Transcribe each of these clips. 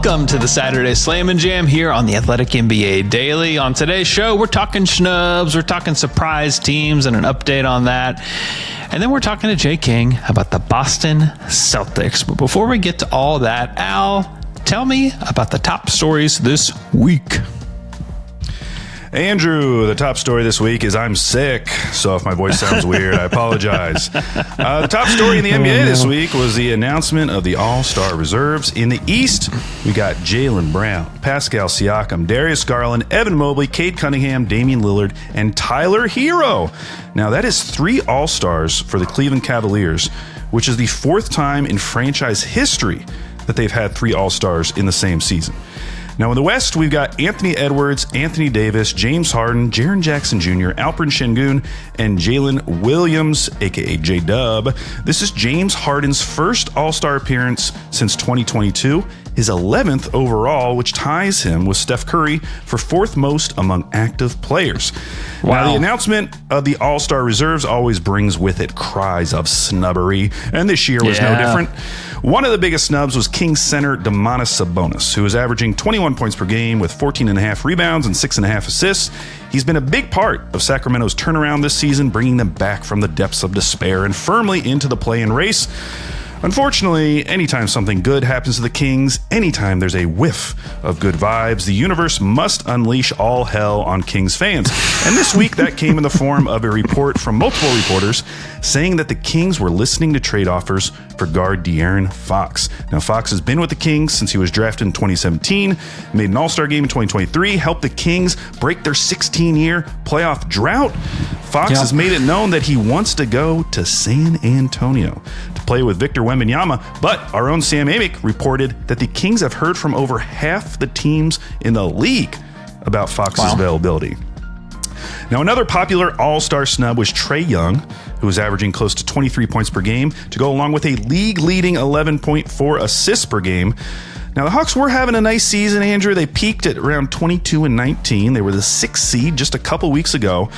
Welcome to the Saturday Slam and Jam here on the Athletic NBA Daily. On today's show, we're talking snubs, we're talking surprise teams and an update on that. And then we're talking to Jay King about the Boston Celtics. But before we get to all that, Al, tell me about the top stories this week. Andrew, the top story this week is I'm sick, so if my voice sounds weird, I apologize. The top story in the NBA this week was the announcement of the All-Star reserves. In the East, we got Jaylen Brown, Pascal Siakam, Darius Garland, Evan Mobley, Cade Cunningham, Damian Lillard, and Tyler Hero. Now, that is 3 All-Stars for the Cleveland Cavaliers, which is the 4th time in franchise history that they've had 3 All-Stars in the same season. Now in the West, we've got Anthony Edwards, Anthony Davis, James Harden, Jaren Jackson Jr., Alperen Şengün, and Jalen Williams, a.k.a. J-Dub. This is James Harden's first All-Star appearance since 2022, his 11th overall, which ties him with Steph Curry for 4th most among active players. Wow. Now, the announcement of the All-Star reserves always brings with it cries of snubbery, and this year was no different. One of the biggest snubs was Kings center Domantas Sabonis, who is averaging 21 points per game with 14.5 rebounds and 6.5 assists. He's been a big part of Sacramento's turnaround this season, bringing them back from the depths of despair and firmly into the play-in race. Unfortunately, anytime something good happens to the Kings, anytime there's a whiff of good vibes, the universe must unleash all hell on Kings fans. And this week, that came in the form of a report from multiple reporters saying that the Kings were listening to trade offers for guard De'Aaron Fox. Now, Fox has been with the Kings since he was drafted in 2017, made an All-Star game in 2023, helped the Kings break their 16-year playoff drought. Fox has made it known that he wants to go to San Antonio to play with Victor Wembanyama, but our own Sam Amick reported that the Kings have heard from over half the teams in the league about Fox's availability. Now, another popular All-Star snub was Trae Young, who was averaging close to 23 points per game, to go along with a league-leading 11.4 assists per game. Now, the Hawks were having a nice season, Andrew. They peaked at around 22-19. They were the 6th seed just a couple weeks ago.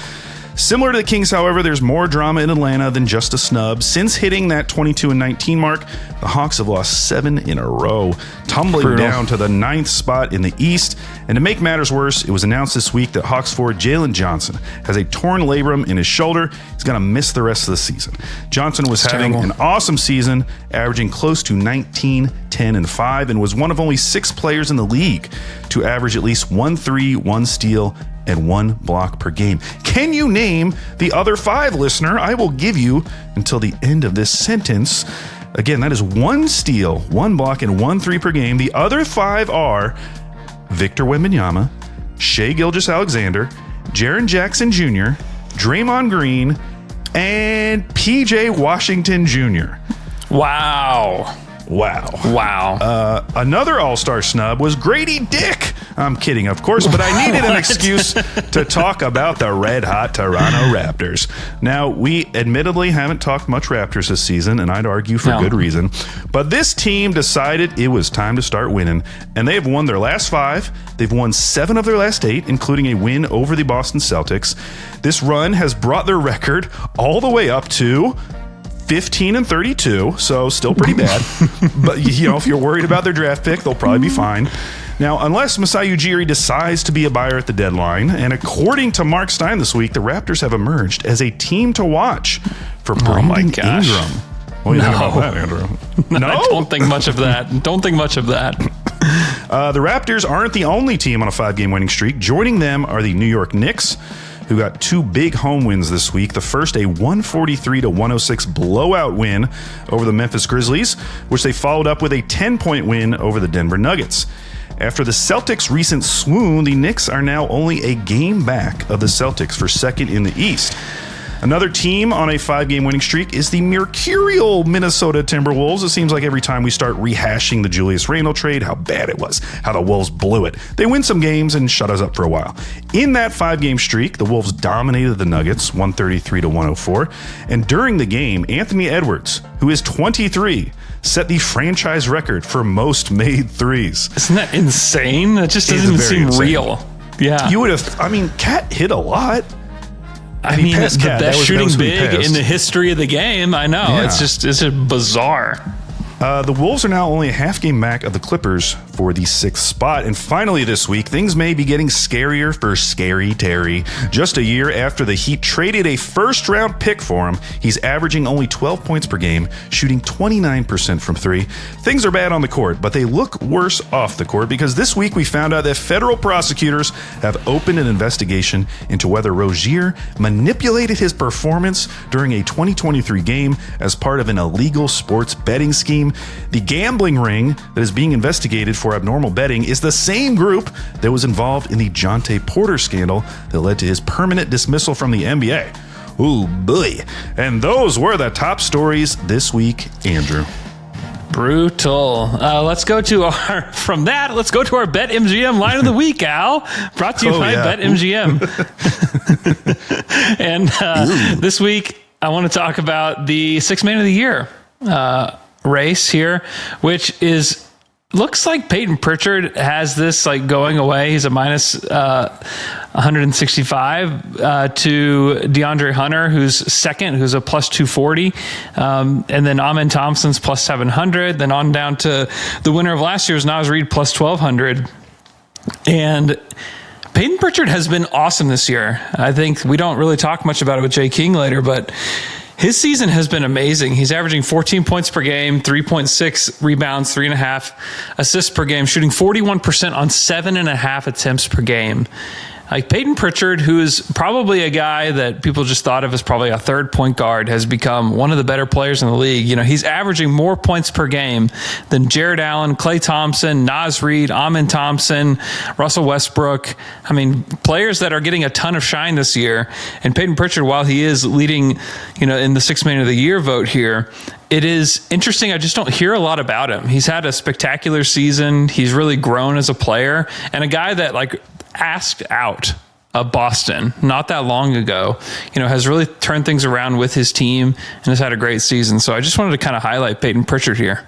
Similar to the Kings, however, there's more drama in Atlanta than just a snub. Since hitting that 22-19 mark, the Hawks have lost 7 in a row, tumbling down to the 9th spot in the East. And to make matters worse, it was announced this week that Hawks forward Jalen Johnson has a torn labrum in his shoulder. He's going to miss the rest of the season. Johnson was having an awesome season, averaging close to 19, 10, and 5, and was one of only 6 players in the league to average at least 1 3, 1 steal, and 1 block per game. Can you name the other 5, listener? I will give you until the end of this sentence. Again, that is 1 steal, 1 block, and 1 3 per game. The other 5 are Victor Wembanyama, Shai Gilgeous-Alexander, Jaren Jackson Jr., Draymond Green, and PJ Washington Jr. Wow. Another All-Star snub was Grady Dick. I'm kidding, of course, but I needed an excuse to talk about the red-hot Toronto Raptors. Now, we admittedly haven't talked much Raptors this season, and I'd argue for good reason. But this team decided it was time to start winning, and they've won their last 5. They've won 7 of their last 8, including a win over the Boston Celtics. This run has brought their record all the way up to 15-32, so still pretty bad. But, you know, if you're worried about their draft pick, they'll probably be fine. Now, unless Masai Ujiri decides to be a buyer at the deadline, and according to Mark Stein this week, the Raptors have emerged as a team to watch for Brandon Ingram. What do you think about that, Andrew? No? I don't think much of that. The Raptors aren't the only team on a 5-game winning streak. Joining them are the New York Knicks, who got 2 big home wins this week. The first, a 143-106 blowout win over the Memphis Grizzlies, which they followed up with a 10-point win over the Denver Nuggets. After the Celtics' recent swoon, the Knicks are now only a game back of the Celtics for second in the East. Another team on a 5-game winning streak is the mercurial Minnesota Timberwolves. It seems like every time we start rehashing the Julius Randle trade, how bad it was, how the Wolves blew it. They win some games and shut us up for a while. In that 5-game streak, the Wolves dominated the Nuggets 133-104. And during the game, Anthony Edwards, who is 23, set the franchise record for most made threes. Isn't that insane? That just doesn't even seem real. Yeah. You would have, Cat hit a lot. I mean, the best shooting big in the history of the game. I know. Yeah. It's just bizarre. The Wolves are now only a half game back of the Clippers for the 6th spot. And finally this week, things may be getting scarier for Scary Terry. Just a year after the Heat traded a first-round pick for him, he's averaging only 12 points per game, shooting 29% from three. Things are bad on the court, but they look worse off the court because this week we found out that federal prosecutors have opened an investigation into whether Rozier manipulated his performance during a 2023 game as part of an illegal sports betting scheme. The gambling ring that is being investigated for abnormal betting is the same group that was involved in the Jonte Porter scandal that led to his permanent dismissal from the NBA. Ooh, boy. And those were the top stories this week, Andrew. Brutal. Let's go to our BetMGM line of the week, Al. Brought to you by BetMGM. And this week, I want to talk about the Sixth Man of the Year race here, which looks like Peyton Pritchard has this like going away. He's a minus 165 to DeAndre Hunter, who's second, who's a plus 240. And then Amen Thompson's plus 700. Then on down to the winner of last year's Naz Reid plus 1200. And Peyton Pritchard has been awesome this year. I think we don't really talk much about it with Jay King later, but his season has been amazing. He's averaging 14 points per game, 3.6 rebounds, 3.5 assists per game, shooting 41% on 7.5 attempts per game. Like Peyton Pritchard, who is probably a guy that people just thought of as probably a third point guard, has become one of the better players in the league. You know, he's averaging more points per game than Jared Allen, Klay Thompson, Naz Reid, Amen Thompson, Russell Westbrook. I mean, players that are getting a ton of shine this year. And Peyton Pritchard, while he is leading, in the Sixth Man of the Year vote here, it is interesting. I just don't hear a lot about him. He's had a spectacular season. He's really grown as a player, and a guy that asked out of Boston not that long ago, has really turned things around with his team and has had a great season. So I just wanted to kind of highlight Peyton Pritchard here.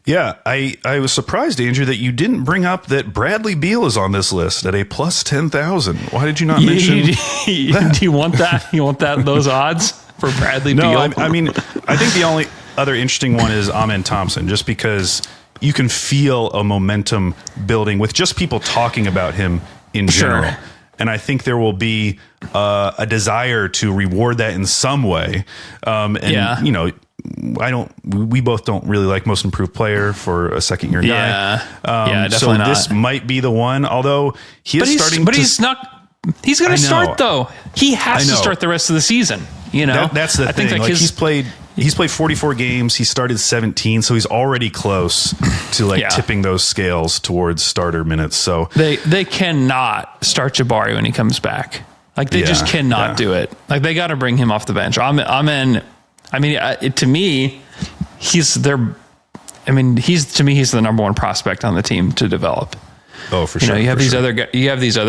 Yeah, I was surprised, Andrew, that you didn't bring up that Bradley Beal is on this list at a plus 10,000. Why did you not mention that? Do you want that? You want those odds for Bradley Beal? No, I mean, I think the only other interesting one is Amen Thompson, just because you can feel a momentum building with just people talking about him in general. Sure. And I think there will be a desire to reward that in some way. We both don't really like most improved player for a second year guy. Definitely so not. This might be the one, although he's going to start though. He has to start the rest of the season. That's the thing. He's played 44 games. He started 17, so he's already close to tipping those scales towards starter minutes. So they cannot start Jabari when he comes back. They just cannot do it. They got to bring him off the bench. To me, he's the number one prospect on the team to develop. Oh, for sure. You have these other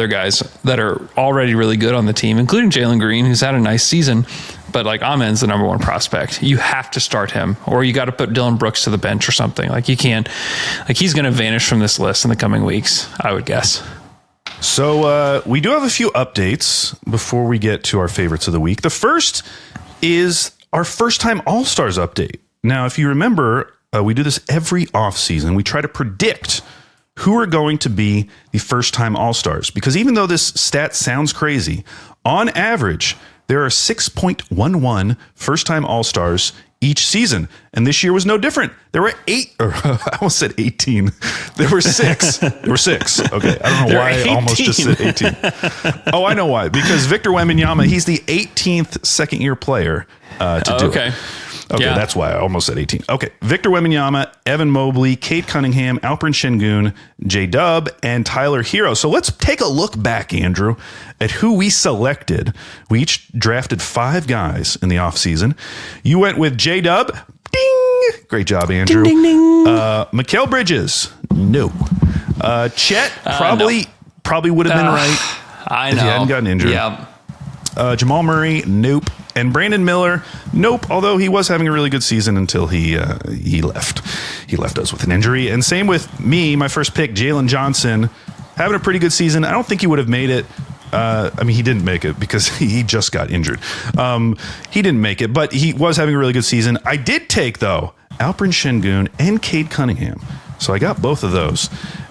guys that are already really good on the team, including Jalen Green, who's had a nice season. But Amen's the number one prospect. You have to start him, or you got to put Dylan Brooks to the bench or something. You can't. He's going to vanish from this list in the coming weeks, I would guess. So we do have a few updates before we get to our favorites of the week. The first is our first-time All-Stars update. Now, if you remember, we do this every offseason. We try to predict who are going to be the first-time All-Stars. Because even though this stat sounds crazy, on average, there are 6.11 first-time All-Stars each season. And this year was no different. There were 8, or I almost said 18. There were 6. There were 6. Okay, I don't know why I almost just said 18. Oh, I know why. Because Victor Wembanyama, he's the 18th second-year player to do it. Okay, that's why I almost said 18. Okay, Victor Wembanyama, Evan Mobley, Cade Cunningham, Alperen Şengün, J-Dub, and Tyler Hero. So let's take a look back, Andrew, at who we selected. We each drafted 5 guys in the offseason. You went with J-Dub. Ding! Great job, Andrew. Ding, ding, ding. Mikal Bridges. No. Chet probably would have been right I if know. he hadn't gotten injured. Yeah. Jamal Murray, nope. And Brandon Miller, nope. Although he was having a really good season until he left. He left us with an injury. And same with me, my first pick, Jalen Johnson, having a pretty good season. I don't think he would have made it. He didn't make it because he just got injured. He didn't make it, but he was having a really good season. I did take, though, Alperen Şengün, and Cade Cunningham. So I got both of those.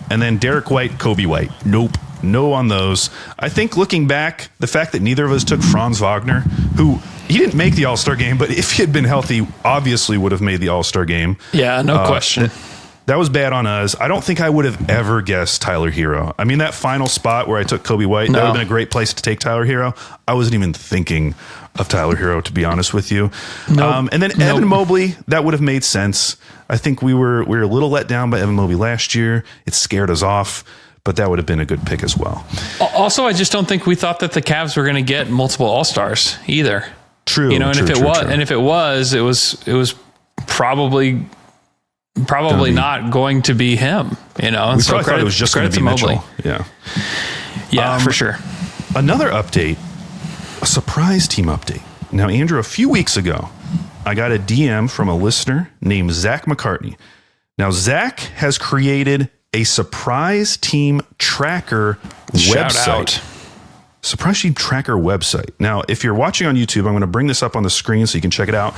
And then Derek White, Kobe White. Nope. No on those. I think looking back, the fact that neither of us took Franz Wagner, who he didn't make the All-Star game, but if he had been healthy, obviously would have made the All-Star game. Yeah, no question. That was bad on us. I don't think I would have ever guessed Tyler Hero. I mean, that final spot where I took Kobe White, that would have been a great place to take Tyler Hero. I wasn't even thinking of Tyler Hero, to be honest with you. And then Evan Mobley, that would have made sense. I think we were a little let down by Evan Mobley last year. It scared us off, but that would have been a good pick as well. Also, I just don't think we thought that the Cavs were going to get multiple All-Stars either. True. And if it was probably not going to be him, We probably thought it was just going to be Mitchell. Yeah, for sure. Another update, a surprise team update. Now, Andrew, a few weeks ago, I got a DM from a listener named Zach McCartney. Now, Zach has created a surprise team tracker website. Surprise Team Tracker website. Now, if you're watching on YouTube, I'm going to bring this up on the screen so you can check it out.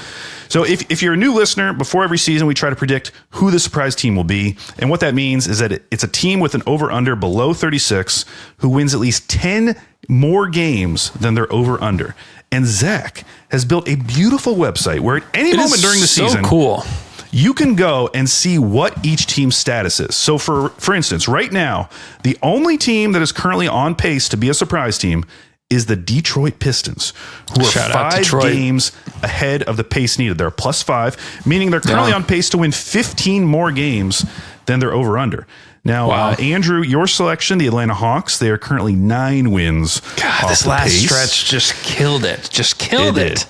So if you're a new listener, before every season, we try to predict who the surprise team will be. And what that means is that it's a team with an over-under below 36 who wins at least 10 more games than their over-under. And Zach has built a beautiful website where at any moment during the season, cool. You can go and see what each team's status is. So for instance, right now, the only team that is currently on pace to be a surprise team is the Detroit Pistons, who are 5 games ahead of the pace needed. They're +5, meaning they're currently on pace to win 15 more games than their over-under. Now, Andrew, your selection, the Atlanta Hawks, they are currently 9 wins. God, this last stretch just killed it.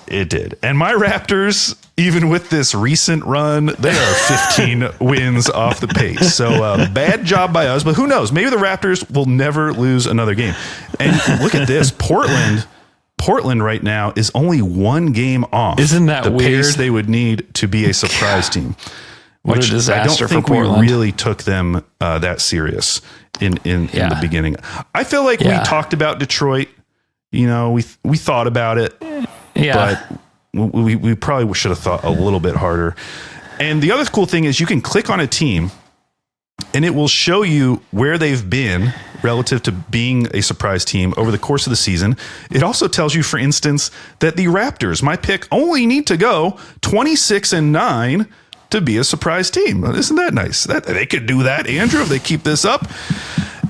It did. And my Raptors, even with this recent run, they are 15 wins off the pace. So bad job by us, but who knows? Maybe the Raptors will never lose another game. And look at this. Portland right now is only 1 game off. Isn't that the weird? Pace they would need to be a surprise team. What a disaster I don't think for Portland. we really took them that serious in the beginning. I feel like we talked about Detroit. You know, we thought about it. Yeah. But we probably should have thought a little bit harder. And the other cool thing is you can click on a team and it will show you where they've been relative to being a surprise team over the course of the season. It also tells you, for instance, that the Raptors, my pick, only need to go 26-9 to be a surprise team. Isn't that nice? They could do that, Andrew, if they keep this up.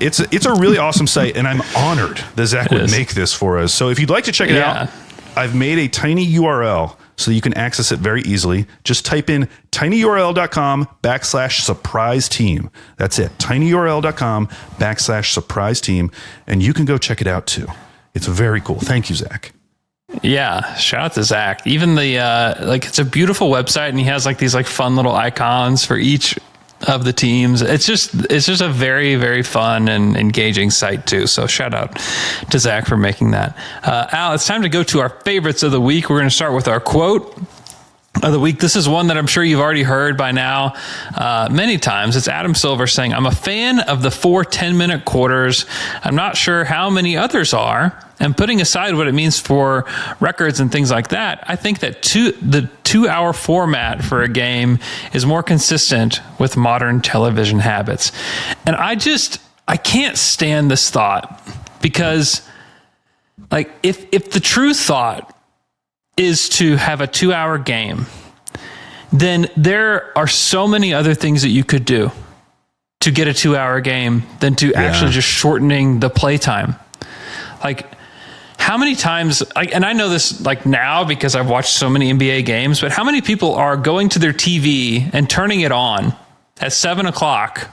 It's a really awesome site, and I'm honored that Zach would make this for us. So if you'd like to check it out, I've made a tiny URL so you can access it very easily. Just type in tinyurl.com/surprise team. That's it. tinyurl.com/surprise team. And you can go check it out too. It's very cool. Thank you, Zach. Yeah, shout out to Zach. Even the it's a beautiful website, and he has these fun little icons for each of the teams. It's just a very, very fun and engaging site too. So shout out to Zach for making that. Al, it's time to go to our favorites of the week. We're going to start with our quote of the week. This is one that I'm sure you've already heard by now many times. It's Adam Silver saying, "I'm a fan of the 4 10-minute quarters. I'm not sure how many others are. And putting aside what it means for records and things like that, I think that the 2-hour format for a game is more consistent with modern television habits." And I can't stand this thought, because if the true thought is to have a 2-hour game, then there are so many other things that you could do to get a 2-hour game than to actually just shortening the playtime. How many times, and I know this now because I've watched so many NBA games, but how many people are going to their TV and turning it on at 7:00,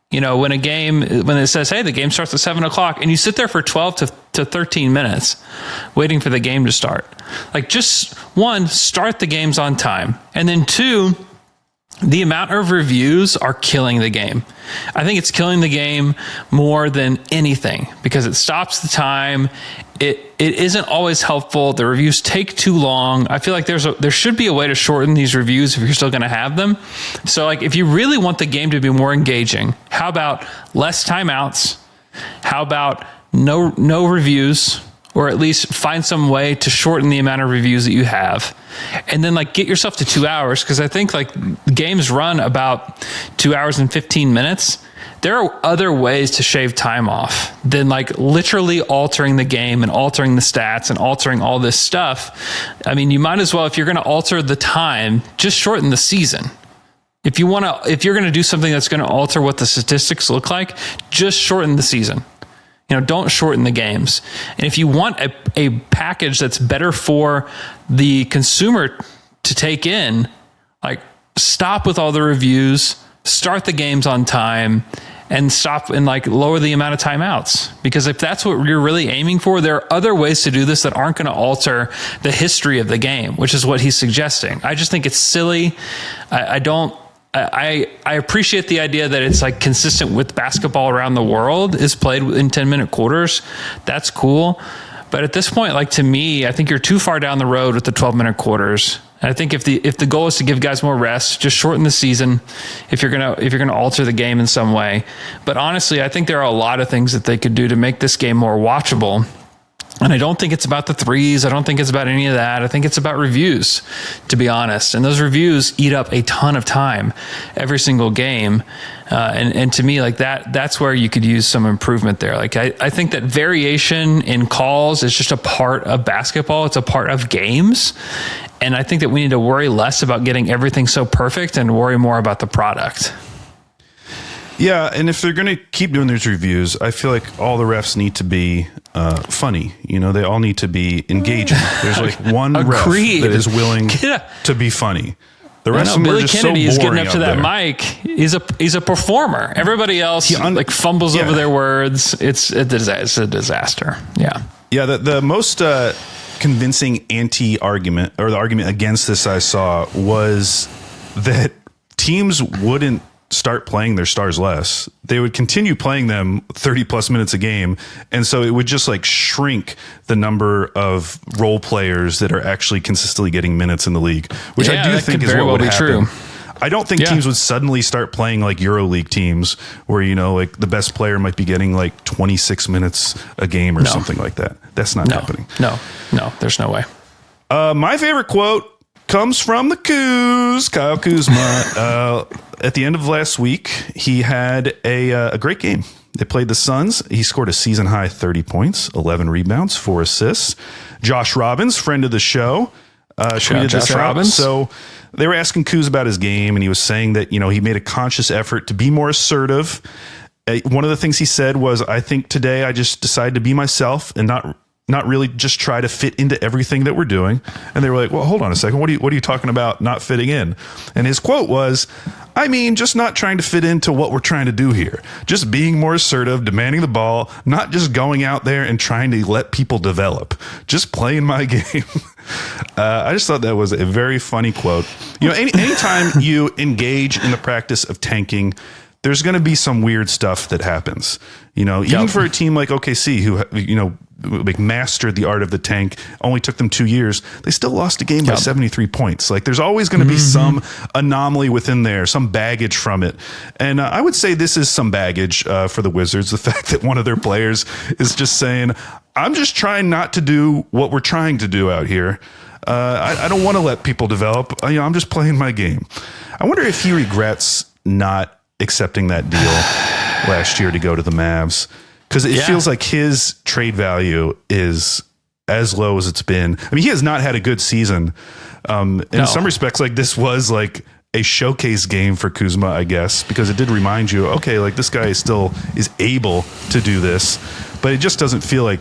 when it says, hey, the game starts at 7:00, and you sit there for 12 to 13 minutes waiting for the game to start. Just one, start the games on time. And then 2, the amount of reviews are killing the game. I think it's killing the game more than anything because it stops the time. It isn't always helpful. The reviews take too long. I feel like there should be a way to shorten these reviews if you're still going to have them. So if you really want the game to be more engaging, how about less timeouts? How about no reviews? Or at least find some way to shorten the amount of reviews that you have. and then like get yourself to 2 hours. Cause I think like games run about 2 hours and 15 minutes. There are other ways to shave time off than like literally altering the game and altering the stats and altering all this stuff. I mean, you might as well, if you're going to alter the time, just shorten the season. If you're going to do something that's going to alter what the statistics look like, just shorten the season. Don't shorten the games. And if you want a package that's better for the consumer to take in, like stop with all the reviews, start the games on time, and stop and like lower the amount of timeouts. Because if that's what you're really aiming for, there are other ways to do this that aren't going to alter the history of the game, which is what he's suggesting. I just think it's silly. I appreciate the idea that it's like consistent with basketball around the world is played in 10-minute quarters. That's cool. But at this point, like to me, I think you're too far down the road with the 12-minute quarters. And I think if the goal is to give guys more rest, just shorten the season if you're gonna alter the game in some way. But honestly, I think there are a lot of things that they could do to make this game more watchable. And I don't think it's about the threes. I don't think it's about any of that. I think it's about reviews, to be honest. And those reviews eat up a ton of time every single game. And to me, like that's where you could use some improvement there. Like I think that variation in calls is just a part of basketball. It's a part of games. And I think that we need to worry less about getting everything so perfect and worry more about the product. Yeah, and if they're going to keep doing these reviews, I feel like all the refs need to be funny. They all need to be engaging. There's like one ref that is willing to be funny. The rest of them Billy are just Kennedy so is boring getting up to that there. mic. He's a performer. Everybody else like fumbles over their words. It's a disaster. Yeah. Yeah, the most convincing anti-argument or the argument against this I saw was that teams wouldn't start playing their stars less. They would continue playing them 30 plus minutes a game. And so it would just like shrink the number of role players that are actually consistently getting minutes in the league, which I do think is what would happen. True. I don't think teams would suddenly start playing like EuroLeague teams where, like the best player might be getting like 26 minutes a game or something like that. That's not happening. No, there's no way. My favorite quote comes from the Kuz, Kyle Kuzma. At the end of last week, he had a great game. They played the Suns. He scored a season-high 30 points, 11 rebounds, 4 assists. Josh Robbins, friend of the show, tweeted this out. So they were asking Kuz about his game, and he was saying that, he made a conscious effort to be more assertive. One of the things he said was, I think today I just decided to be myself and not really just try to fit into everything that we're doing. And they were like, well, hold on a second. What are you talking about not fitting in? And his quote was, just not trying to fit into what we're trying to do here. Just being more assertive, demanding the ball, not just going out there and trying to let people develop. Just playing my game. I just thought that was a very funny quote. Anytime you engage in the practice of tanking, there's going to be some weird stuff that happens. Even for a team like OKC, who, like mastered the art of the tank, only took them 2 years, they still lost a game by 73 points. Like there's always going to be some anomaly within there, some baggage from it. And I would say this is some baggage for the Wizards. The fact that one of their players is just saying, I'm just trying not to do what we're trying to do out here. I don't want to let people develop. I'm just playing my game. I wonder if he regrets not accepting that deal last year to go to the Mavs. Because it feels like his trade value is as low as it's been. I mean, he has not had a good season. In some respects, like this was like a showcase game for Kuzma, I guess, because it did remind you, okay, like this guy still is able to do this. But it just doesn't feel like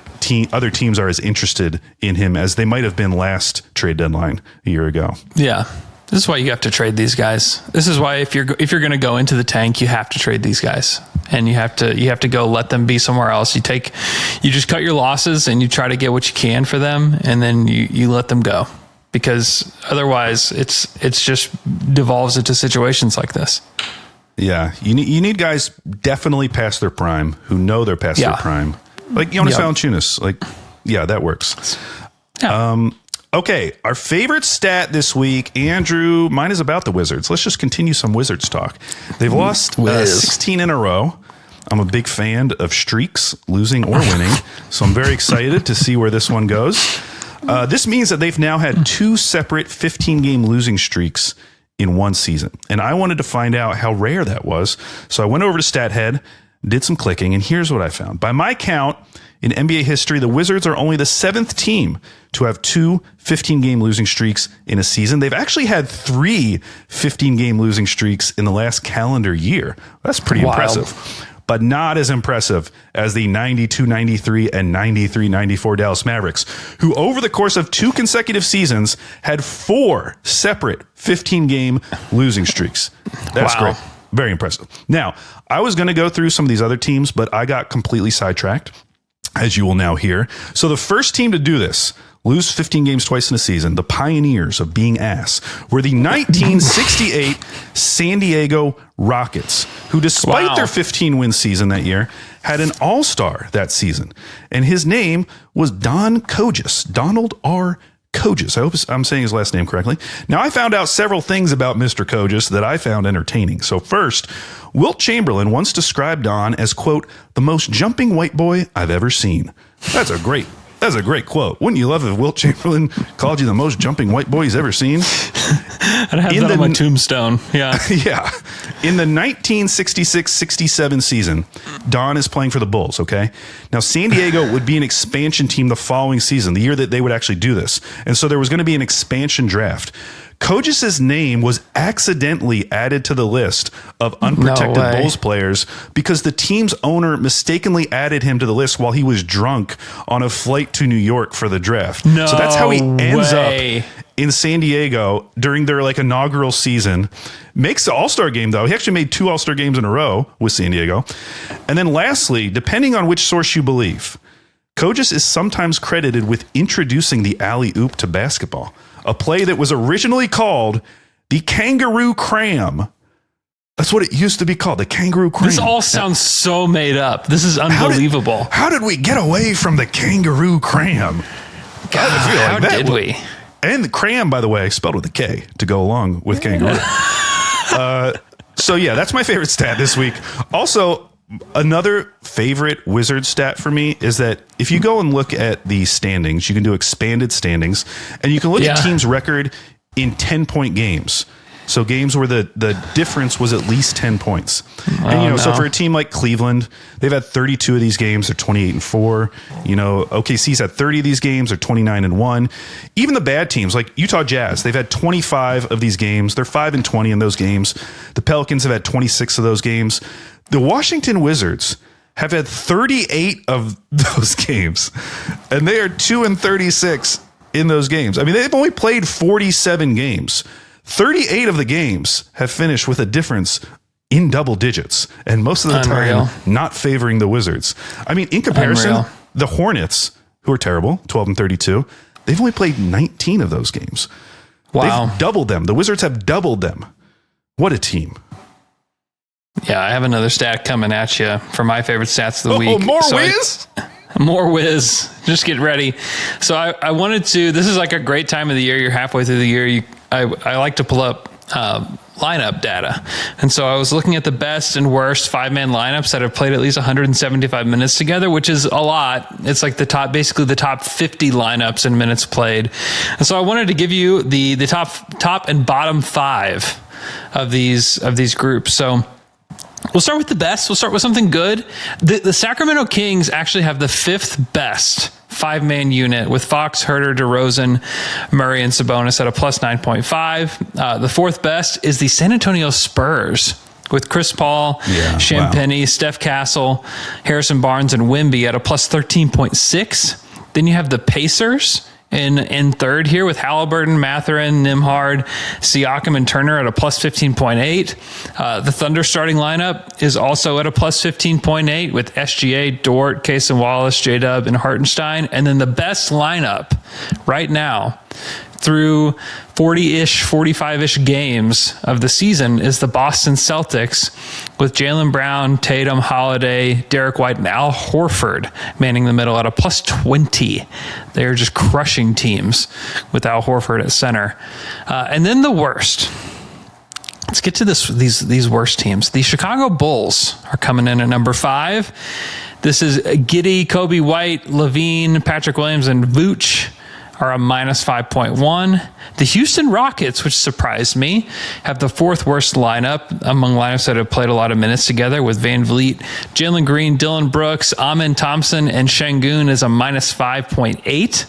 other teams are as interested in him as they might have been last trade deadline a year ago. Yeah. This is why you have to trade these guys. This is why if you're going to go into the tank, you have to trade these guys, and you have to go let them be somewhere else. You just cut your losses and you try to get what you can for them, and then you let them go, because otherwise it's just devolves into situations like this. Yeah, you need guys definitely past their prime who know they're past their prime, like Jonas Valanciunas. Like, that works. Yeah. Okay, our favorite stat this week, Andrew, mine is about the Wizards. Let's just continue some Wizards talk. They've lost 16 in a row. I'm a big fan of streaks, losing or winning, so I'm very excited to see where this one goes. This means that they've now had 2 separate 15-game losing streaks in one season. And I wanted to find out how rare that was. So I went over to StatHead, did some clicking, and here's what I found. By my count, in NBA history, the Wizards are only the 7th team to have 2 15-game losing streaks in a season. They've actually had 3 15-game losing streaks in the last calendar year. That's pretty impressive. But not as impressive as the 92-93 and 93-94 Dallas Mavericks, who over the course of 2 consecutive seasons had 4 separate 15-game losing streaks. That's great. Very impressive. Now, I was going to go through some of these other teams, but I got completely sidetracked, as you will now hear. So the first team to do this, lose 15 games twice in a season, the pioneers of being ass, were the 1968 San Diego Rockets, who despite their 15-win season that year, had an all-star that season. And his name was Don Kogis, Donald R. Kogis. I hope I'm saying his last name correctly. Now, I found out several things about Mr. Kogis that I found entertaining. So first, Wilt Chamberlain once described Don as, quote, the most jumping white boy I've ever seen. That's a great quote. Wouldn't you love if Wilt Chamberlain called you the most jumping white boy he's ever seen? I'd have that on my tombstone. Yeah. Yeah. In the 1966-67 season, Don is playing for the Bulls, okay? Now, San Diego would be an expansion team the following season, the year that they would actually do this. And so there was going to be an expansion draft. Kogis' name was accidentally added to the list of unprotected Bulls players because the team's owner mistakenly added him to the list while he was drunk on a flight to New York for the draft. So that's how he ends up in San Diego during their inaugural season. Makes the All-Star game, though. He actually made 2 All-Star games in a row with San Diego. And then lastly, depending on which source you believe, Kogis is sometimes credited with introducing the alley-oop to basketball, a play that was originally called the Kangaroo Cram. That's what it used to be called, the Kangaroo Cram. This all sounds so made up. This is unbelievable. How did we get away from the Kangaroo Cram? God, how did we? And the cram, by the way, spelled with a K to go along with kangaroo. So yeah, that's my favorite stat this week. Also, another favorite Wizard stat for me is that if you go and look at the standings, you can do expanded standings, and you can look at teams' record in 10-point games. So games where the difference was at least 10 points. And, so for a team like Cleveland, they've had 32 of these games. They're 28-4. OKC's had 30 of these games. They're 29-1. Even the bad teams like Utah Jazz, they've had 25 of these games. They're 5-20 in those games. The Pelicans have had 26 of those games. The Washington Wizards have had 38 of those games, and they are 2-36 in those games. I mean, they've only played 47 games. 38 of the games have finished with a difference in double digits, and most of the time not favoring the Wizards. I mean, in comparison, the Hornets, who are terrible, 12-32, they've only played 19 of those games. Wow. They've doubled them. The Wizards have doubled them. What a team. Yeah, I have another stat coming at you for my favorite stats of the week. More whiz? More whiz. Just get ready. So I wanted to, this is like a great time of the year. You're halfway through the year. I like to pull up lineup data. And so I was looking at the best and worst 5-man lineups that have played at least 175 minutes together, which is a lot. It's like basically the top 50 lineups and minutes played. And so I wanted to give you the top and bottom 5 of these groups. So we'll start with the best. We'll start with something good. The Sacramento Kings actually have the 5th best 5-man unit with Fox, Herter, DeRozan, Murray, and Sabonis at a plus 9.5. The 4th best is the San Antonio Spurs with Chris Paul, Champagnie, Steph Castle, Harrison Barnes, and Wemby at a plus 13.6. Then you have the Pacers in third here with Halliburton, Mathurin, Nembhard, Siakam, and Turner at a plus 15.8. The Thunder starting lineup is also at a plus 15.8 with SGA, Dort, Cason Wallace, J-Dub, and Hartenstein. And then the best lineup right now through 40-ish, 45-ish games of the season is the Boston Celtics with Jaylen Brown, Tatum, Holiday, Derek White, and Al Horford manning the middle at a plus 20. They're just crushing teams with Al Horford at center. And then the worst. Let's get to these worst teams. The Chicago Bulls are coming in at number 5. This is Giddey, Kobe White, Levine, Patrick Williams, and Vooch. are a minus 5.1. The Houston Rockets, which surprised me, have the fourth worst lineup among lineups that have played a lot of minutes together, with Van Vliet, Jalen Green, Dylan Brooks, Amin Thompson, and Şengün is a minus 5.8.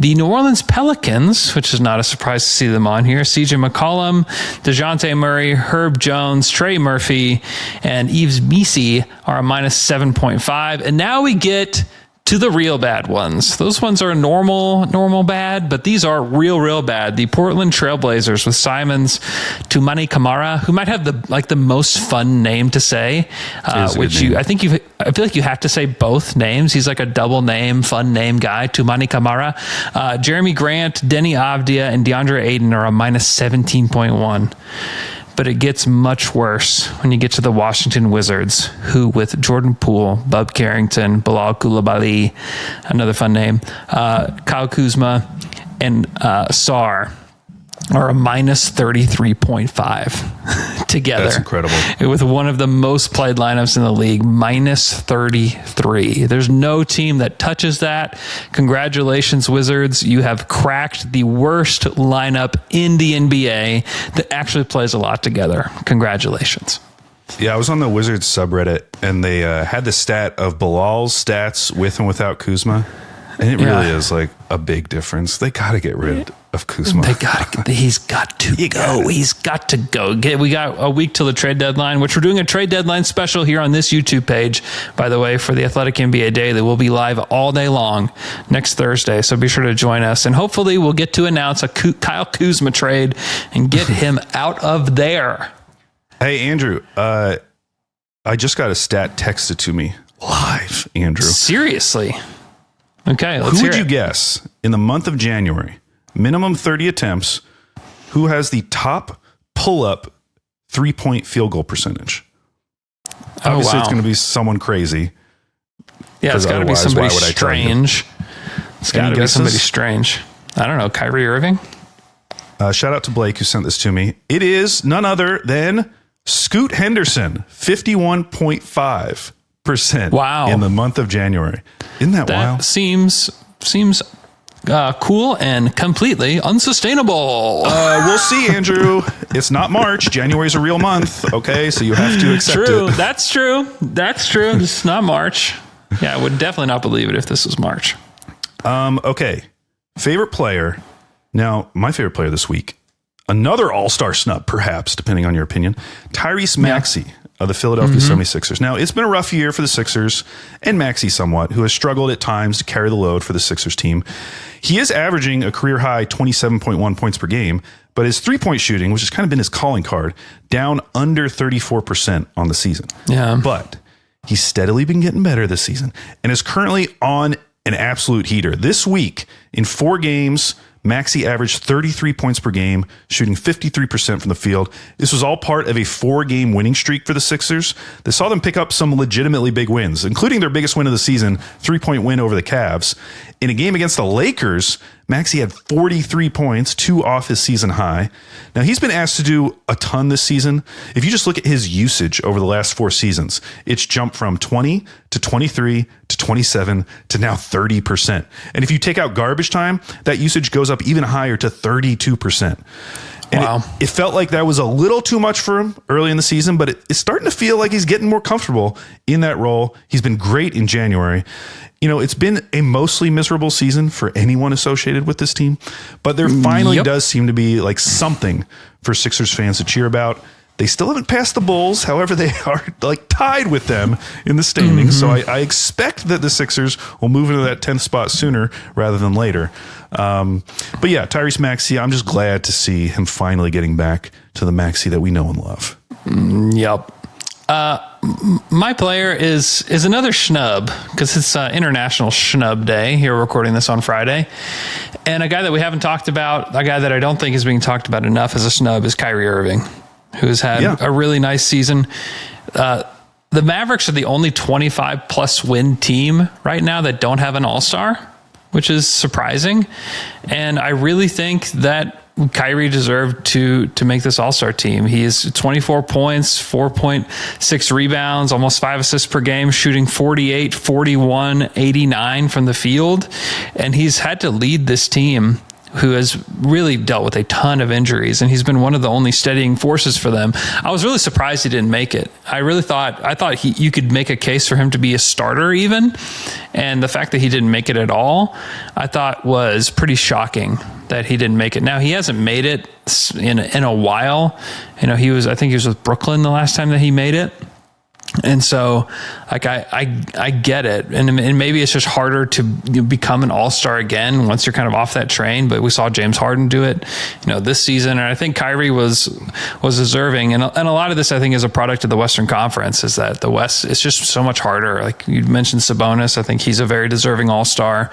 The New Orleans Pelicans, which is not a surprise to see them on here, CJ McCollum, DeJounte Murray, Herb Jones, Trey Murphy, and Yves Missi are a minus 7.5. And now we get to the real bad ones. Those ones are normal bad, but these are real bad. The Portland Trailblazers with Simons, Toumani Camara, who might have the most fun name to say, I feel like you have to say both names. He's like a double name, fun name guy. Toumani Camara, Jeremy Grant, Denny Avdia, and DeAndre Ayton are a minus 17.1. But it gets much worse when you get to the Washington Wizards, who with Jordan Poole, Bub Carrington, Bilal Coulibaly, another fun name, Kyle Kuzma, and Sarr are a minus 33.5 together. That's incredible. With one of the most played lineups in the league, minus 33. There's no team that touches that. Congratulations, Wizards. You have cracked the worst lineup in the NBA that actually plays a lot together. Congratulations. Yeah, I was on the Wizards subreddit, and they had the stat of Bilal's stats with and without Kuzma. And it really is like a big difference. They got to get rid of Kuzma. He's got to go. He's got to go. We got a week till the trade deadline, which we're doing a trade deadline special here on this YouTube page, by the way, for the Athletic NBA Daily. We'll be live all day long next Thursday, so be sure to join us. And hopefully we'll get to announce a Kyle Kuzma trade and get him out of there. Hey, Andrew, I just got a stat texted to me live, Andrew. Seriously? Okay, let's Who hear would you it. guess in the month of January, minimum 30 attempts, who has the top pull-up 3-point field goal percentage? Obviously, it's going to be someone crazy. Yeah, it's got to be somebody strange. It's got to be somebody guesses? strange. I don't know, Kyrie Irving? Shout out to Blake who sent this to me. It is none other than Scoot Henderson, 51.5%. Wow. In the month of January. Isn't that wild? Seems cool and completely unsustainable. We'll see, Andrew. It's not March. January's a real month. Okay, so you have to accept it. That's true. This is not March. Yeah, I would definitely not believe it if this was March. Okay. Favorite player. Now, my favorite player this week, another all-star snub, perhaps, depending on your opinion, Tyrese Maxey of the Philadelphia 76ers. Now, it's been a rough year for the Sixers and Maxey somewhat, who has struggled at times to carry the load for the Sixers team. He is averaging a career-high 27.1 points per game, but his three-point shooting, which has kind of been his calling card, down under 34% on the season. Yeah. But he's steadily been getting better this season and is currently on an absolute heater. This week, in 4 games, Maxey averaged 33 points per game, shooting 53% from the field. This was all part of a 4-game winning streak for the Sixers. They saw them pick up some legitimately big wins, including their biggest win of the season, 3-point win over the Cavs. In a game against the Lakers, Maxey had 43 points, 2 off his season high. Now, he's been asked to do a ton this season. If you just look at his usage over the last 4 seasons, it's jumped from 20 to 23 to 27 to now 30%. And if you take out garbage time, that usage goes up even higher to 32%. And wow. It felt like that was a little too much for him early in the season, but it's starting to feel like he's getting more comfortable in that role. He's been great in January. You know, it's been a mostly miserable season for anyone associated with this team, but there finally does seem to be like something for Sixers fans to cheer about. They still haven't passed the Bulls. However, they are like tied with them in the standings. So I expect that the Sixers will move into that 10th spot sooner rather than later. But yeah, Tyrese Maxey, I'm just glad to see him finally getting back to the Maxey that we know and love. Yep. My player is another schnub because it's International Schnub Day. Here, we're recording this on Friday. And a guy that we haven't talked about, a guy that I don't think is being talked about enough as a snub is Kyrie Irving, who has had a really nice season. The Mavericks are the only 25-plus win team right now that don't have an all-star, which is surprising. And I really think that Kyrie deserved to make this All-Star team. He is 24 points, 4.6 rebounds, almost 5 assists per game, shooting 48, 41, 89 from the field. And he's had to lead this team, who has really dealt with a ton of injuries, and he's been one of the only steadying forces for them. I was really surprised he didn't make it. I thought you could make a case for him to be a starter even, and the fact that he didn't make it at all, I thought was pretty shocking that he didn't make it. Now, he hasn't made it in a while. You know, I think he was with Brooklyn the last time that he made it. And so, like, I get it. And maybe it's just harder to become an all-star again once you're kind of off that train. But we saw James Harden do it, this season. And I think Kyrie was deserving. And a lot of this, I think, is a product of the Western Conference, is that the West is just so much harder. Like you mentioned Sabonis. I think he's a very deserving all-star.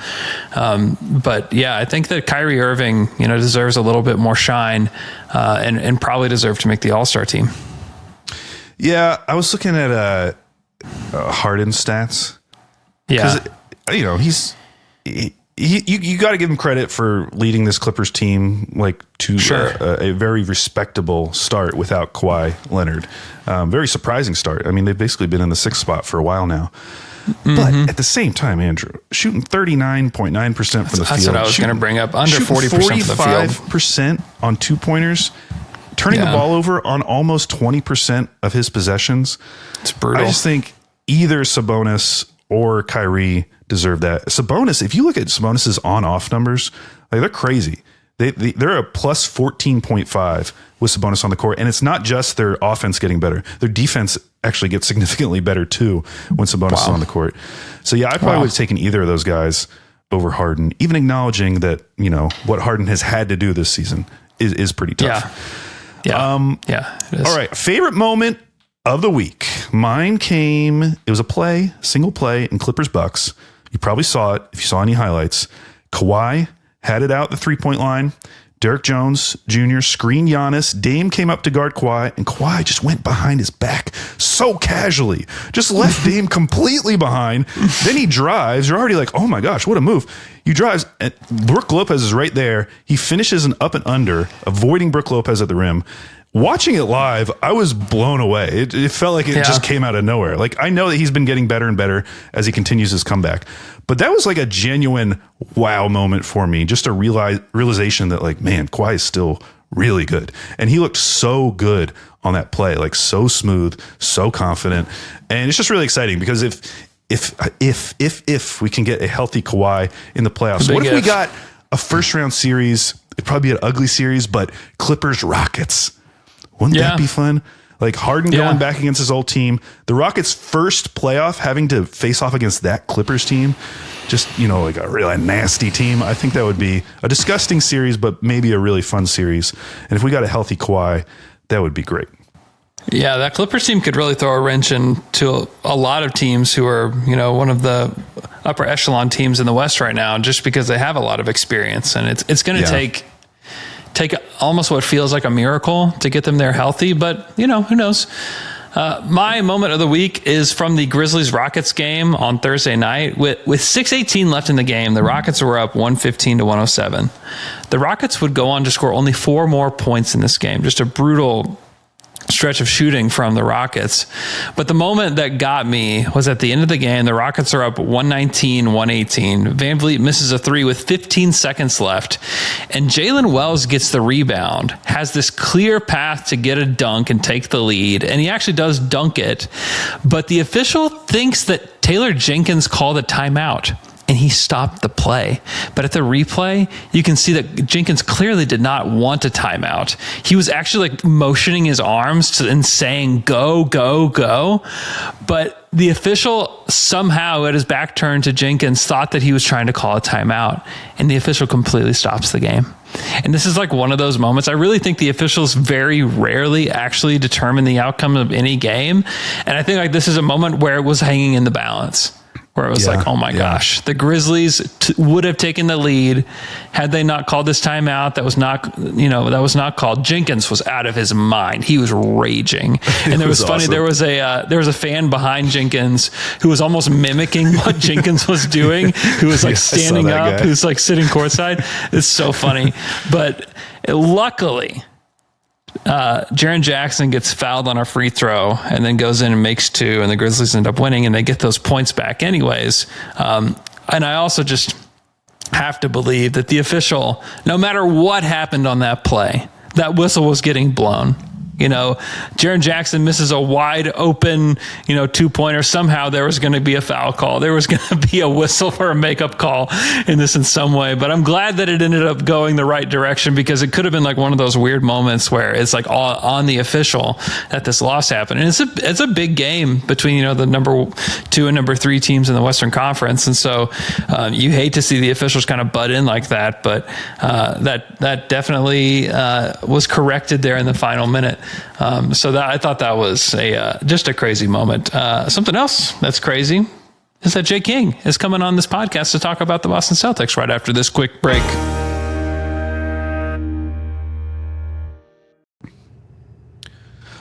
But yeah, I think that Kyrie Irving, deserves a little bit more shine and probably deserved to make the all-star team. Yeah, I was looking at Harden stats. Yeah, he's you got to give him credit for leading this Clippers team to a very respectable start without Kawhi Leonard. Very surprising start. I mean, they've basically been in the 6th spot for a while now. Mm-hmm. But at the same time, Andrew, shooting 39.9% from the field. That's what I was going to bring up. Under 40% from the field. 45% on 2-pointers. Turning the ball over on almost 20% of his possessions. It's brutal. I just think either Sabonis or Kyrie deserve that. Sabonis, if you look at Sabonis's on-off numbers, they're crazy. They're a plus 14.5 with Sabonis on the court. And it's not just their offense getting better. Their defense actually gets significantly better too when Sabonis is on the court. So yeah, I probably would have taken either of those guys over Harden, even acknowledging that, what Harden has had to do this season is pretty tough. Yeah. It is. All right. Favorite moment of the week. Mine came, it was a single play in Clippers Bucks. You probably saw it if you saw any highlights. Kawhi had it out the 3-point line. Derek Jones Jr. screened Giannis. Dame came up to guard Kawhi, and Kawhi just went behind his back so casually. Just left Dame completely behind. Then he drives. You're already like, oh my gosh, what a move. He drives, and Brook Lopez is right there. He finishes an up and under, avoiding Brook Lopez at the rim. Watching it live, I was blown away. It felt like it just came out of nowhere. Like, I know that he's been getting better and better as he continues his comeback. But that was like a genuine wow moment for me. Just a realization that, man, Kawhi is still really good. And he looked so good on that play, so smooth, so confident. And it's just really exciting because if we can get a healthy Kawhi in the playoffs, what if we got a first round series? It'd probably be an ugly series, but Clippers Rockets. Wouldn't that be fun? Harden going back against his old team. The Rockets' first playoff having to face off against that Clippers team. Just, a really nasty team. I think that would be a disgusting series, but maybe a really fun series. And if we got a healthy Kawhi, that would be great. Yeah, that Clippers team could really throw a wrench into a lot of teams who are, one of the upper echelon teams in the West right now, just because they have a lot of experience. And it's going to take almost what feels like a miracle to get them there healthy, but who knows? My moment of the week is from the Grizzlies-Rockets game on Thursday night. With 6:18 left in the game, the Rockets were up 115-107. The Rockets would go on to score only 4 more points in this game. Just a brutal stretch of shooting from the Rockets. But the moment that got me was at the end of the game. The Rockets are up 119-118. Van Vliet misses a 3 with 15 seconds left. And Jaylen Wells gets the rebound, has this clear path to get a dunk and take the lead. And he actually does dunk it. But the official thinks that Taylor Jenkins called a timeout, and he stopped the play. But at the replay, you can see that Jenkins clearly did not want a timeout. He was actually motioning his arms and saying, go, go, go. But the official somehow, at his back turned to Jenkins, thought that he was trying to call a timeout, and the official completely stops the game. And this is one of those moments. I really think the officials very rarely actually determine the outcome of any game. And I think this is a moment where it was hanging in the balance, where it was oh my gosh, the Grizzlies would have taken the lead had they not called this timeout. That was not called. Jenkins was out of his mind. He was raging. And there was funny. Awesome. There was a fan behind Jenkins who was almost mimicking what Jenkins was doing, who was standing up, who's sitting courtside. It's so funny. But Luckily, Jaren Jackson gets fouled on a free throw and then goes in and makes two, and the Grizzlies end up winning, and they get those points back anyways. And I also just have to believe that the official, no matter what happened on that play, that whistle was getting blown. Jaren Jackson misses a wide open, 2-pointer. Somehow there was going to be a foul call. There was going to be a whistle for a makeup call in this in some way. But I'm glad that it ended up going the right direction, because it could have been like one of those weird moments where it's like all on the official that this loss happened. And it's a big game between, the number 2 and number 3 teams in the Western Conference. And so you hate to see the officials kind of butt in like that. But that definitely was corrected there in the final minute. So I thought that was just a crazy moment. Something else that's crazy is that Jay King is coming on this podcast to talk about the Boston Celtics right after this quick break.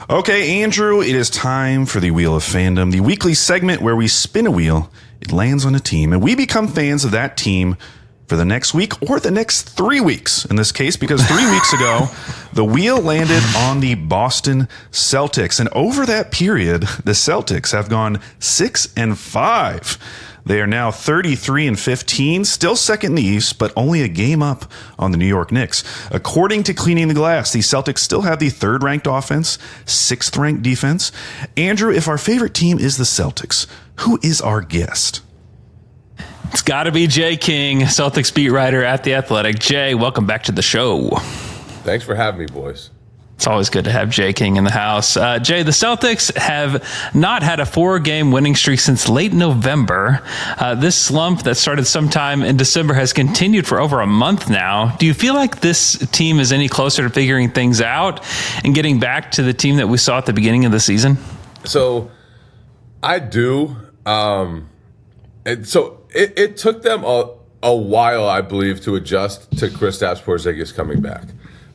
Okay, Andrew, it is time for the Wheel of Fandom, the weekly segment where we spin a wheel, it lands on a team, and we become fans of that team for the next week or the next 3 weeks in this case, because 3 weeks ago, the wheel landed on the Boston Celtics. And over that period, the Celtics have gone 6-5. They are now 33-15, still second in the East, but only a game up on the New York Knicks. According to Cleaning the Glass, the Celtics still have the 3rd-ranked offense, 6th-ranked defense. Andrew, if our favorite team is the Celtics, who is our guest? It's got to be Jay King, Celtics beat writer at The Athletic. Jay, welcome back to the show. Thanks for having me, boys. It's always good to have Jay King in the house. Jay, the Celtics have not had a 4-game winning streak since late November. This slump that started sometime in December has continued for over a month now. Do you feel like this team is any closer to figuring things out and getting back to the team that we saw at the beginning of the season? So I do. It took them a while, I believe, to adjust to Kristaps Porzingis coming back.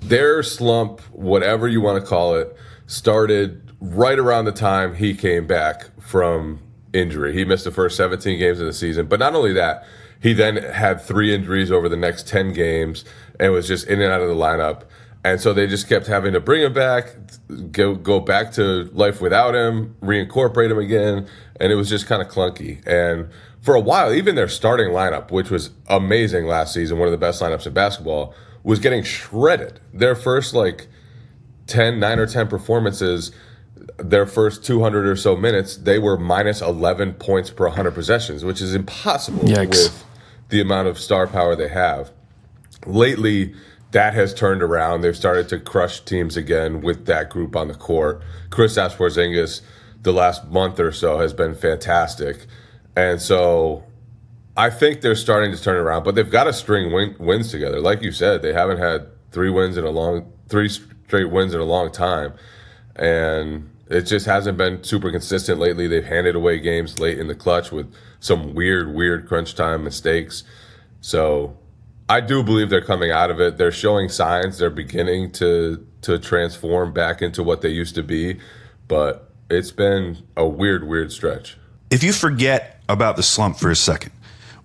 Their slump, whatever you want to call it, started right around the time he came back from injury. He missed the first 17 games of the season. But not only that, he then had 3 injuries over the next 10 games and was just in and out of the lineup. And so they just kept having to bring him back, go back to life without him, reincorporate him again. And it was just kind of clunky. And for a while, even their starting lineup, which was amazing last season, one of the best lineups in basketball, was getting shredded. Their first 9 or 10 performances, their first 200 or so minutes, they were minus 11 points per 100 possessions, which is impossible with the amount of star power they have. Lately, that has turned around. They've started to crush teams again with that group on the court. Kristaps Porzingis, the last month or so, has been fantastic. And so I think they're starting to turn around, but they've got to string wins together. Like you said, they haven't had 3 straight wins in a long time. And it just hasn't been super consistent lately. They've handed away games late in the clutch with some weird crunch time mistakes. So I do believe they're coming out of it. They're showing signs. They're beginning to transform back into what they used to be. But it's been a weird stretch. If you forget about the slump for a second,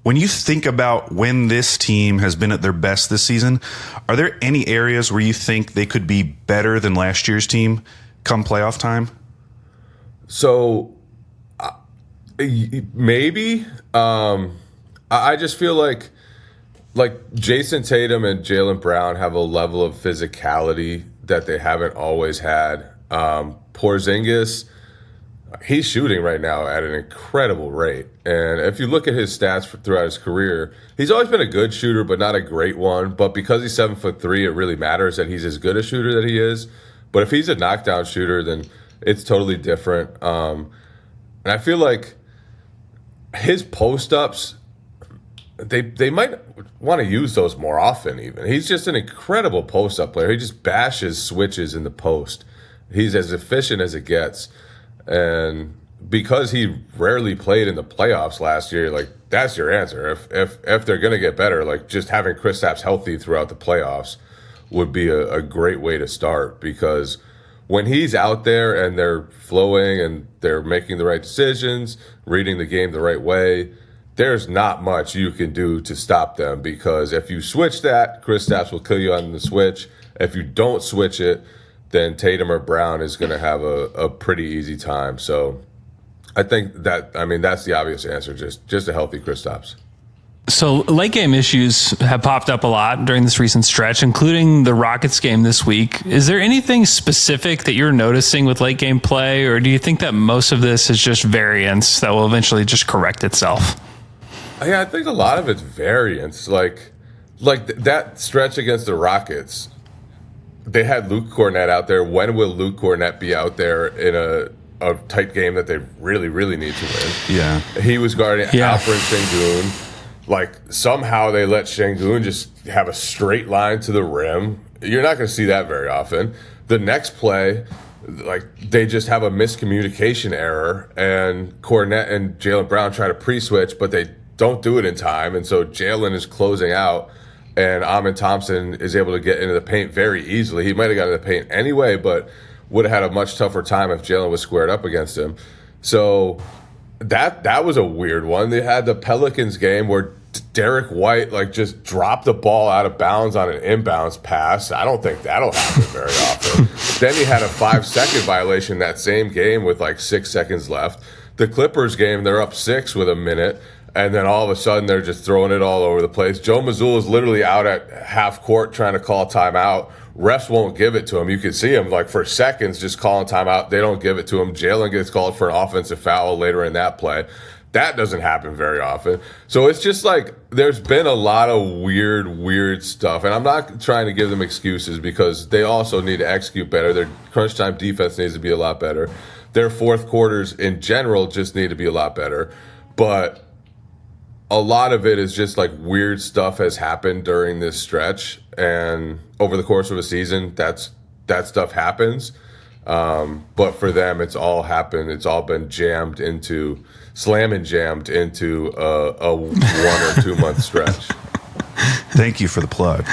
when you think about when this team has been at their best this season, are there any areas where you think they could be better than last year's team come playoff time? So maybe. I just feel like Jason Tatum and Jaylen Brown have a level of physicality that they haven't always had. Porzingis, he's shooting right now at an incredible rate. And if you look at his stats throughout his career, he's always been a good shooter, but not a great one. But because he's 7'3", it really matters that he's as good a shooter that he is. But if he's a knockdown shooter, then it's totally different. And I feel like his post-ups, they might want to use those more often even. He's just an incredible post-up player. He just bashes switches in the post. He's as efficient as it gets. And because he rarely played in the playoffs last year, that's your answer. If they're going to get better, just having Kristaps healthy throughout the playoffs would be a great way to start, because when he's out there and they're flowing and they're making the right decisions, reading the game the right way, there's not much you can do to stop them, because if you switch that, Kristaps will kill you on the switch, If you don't switch it, then Tatum or Brown is going to have a pretty easy time. So I think that's the obvious answer, just a healthy Kristaps. So late game issues have popped up a lot during this recent stretch, including the Rockets game this week. Is there anything specific that you're noticing with late game play, or do you think that most of this is just variance that will eventually just correct itself? Yeah, I think a lot of it's variance. Like that stretch against the Rockets, they had Luke Cornett out there. When will Luke Cornett be out there in a tight game that they really, really need to win? Yeah. He was guarding Alperen Sengun. Like, somehow they let Sengun just have a straight line to the rim. You're not going to see that very often. The next play, like, they just have a miscommunication error, and Cornett and Jaylen Brown try to pre-switch, but they don't do it in time, and so Jaylen is closing out, and Amin Thompson is able to get into the paint very easily. He might have got into the paint anyway, but would have had a much tougher time if Jaylen was squared up against him. So that was a weird one. They had the Pelicans game where Derek White just dropped the ball out of bounds on an inbounds pass. I don't think that'll happen very often. Then he had a 5-second violation that same game with 6 seconds left. The Clippers game, they're up 6 with a minute, and then all of a sudden they're just throwing it all over the place. Joe Mazzulla is literally out at half court trying to call timeout. Refs won't give it to him. You can see him for seconds just calling timeout. They don't give it to him. Jaylen gets called for an offensive foul later in that play. That doesn't happen very often. So it's just there's been a lot of weird stuff. And I'm not trying to give them excuses because they also need to execute better. Their crunch time defense needs to be a lot better. Their fourth quarters in general just need to be a lot better. But a lot of it is just weird stuff has happened during this stretch. And over the course of a season, that stuff happens. But for them, it's all happened. It's all been jammed into a 1 or 2 month stretch. Thank you for the plug.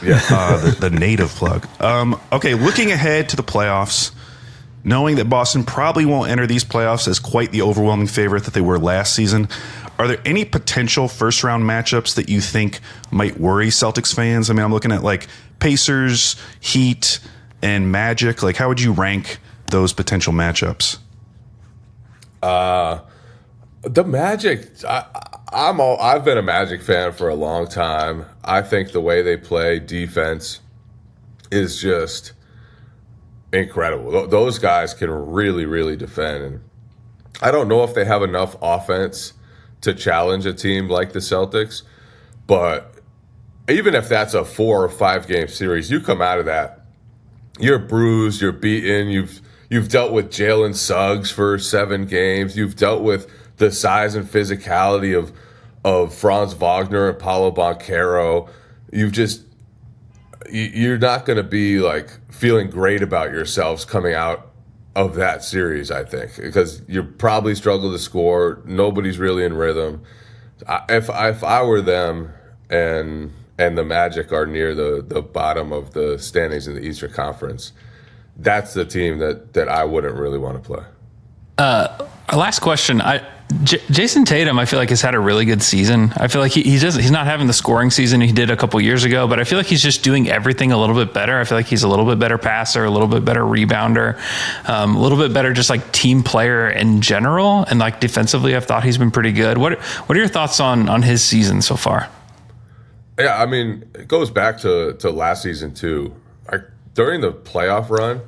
Yeah, the native plug. Okay, looking ahead to the playoffs, knowing that Boston probably won't enter these playoffs as quite the overwhelming favorite that they were last season, are there any potential first-round matchups that you think might worry Celtics fans? I mean, I'm looking at Pacers, Heat, and Magic. How would you rank those potential matchups? The Magic, I've been a Magic fan for a long time. I think the way they play defense is just incredible. Those guys can really, really defend. And I don't know if they have enough offense to challenge a team like the Celtics, but even if that's a 4 or 5 game series, you come out of that, you're bruised, you're beaten, you've dealt with Jalen Suggs for 7 games, you've dealt with the size and physicality of Franz Wagner and Paolo Banchero. You're not going to be feeling great about yourselves coming out of that series, I think, because you probably struggle to score. Nobody's really in rhythm. If I were them and the Magic are near the bottom of the standings in the Eastern Conference, that's the team that I wouldn't really want to play. Last question. Jason Tatum, I feel has had a really good season. I feel he's not having the scoring season he did a couple years ago, but I feel he's just doing everything a little bit better. I feel he's a little bit better passer, a little bit better rebounder, a little bit better just team player in general. And defensively, I've thought he's been pretty good. What are your thoughts on his season so far? Yeah, I mean, it goes back to last season too. During the playoff run,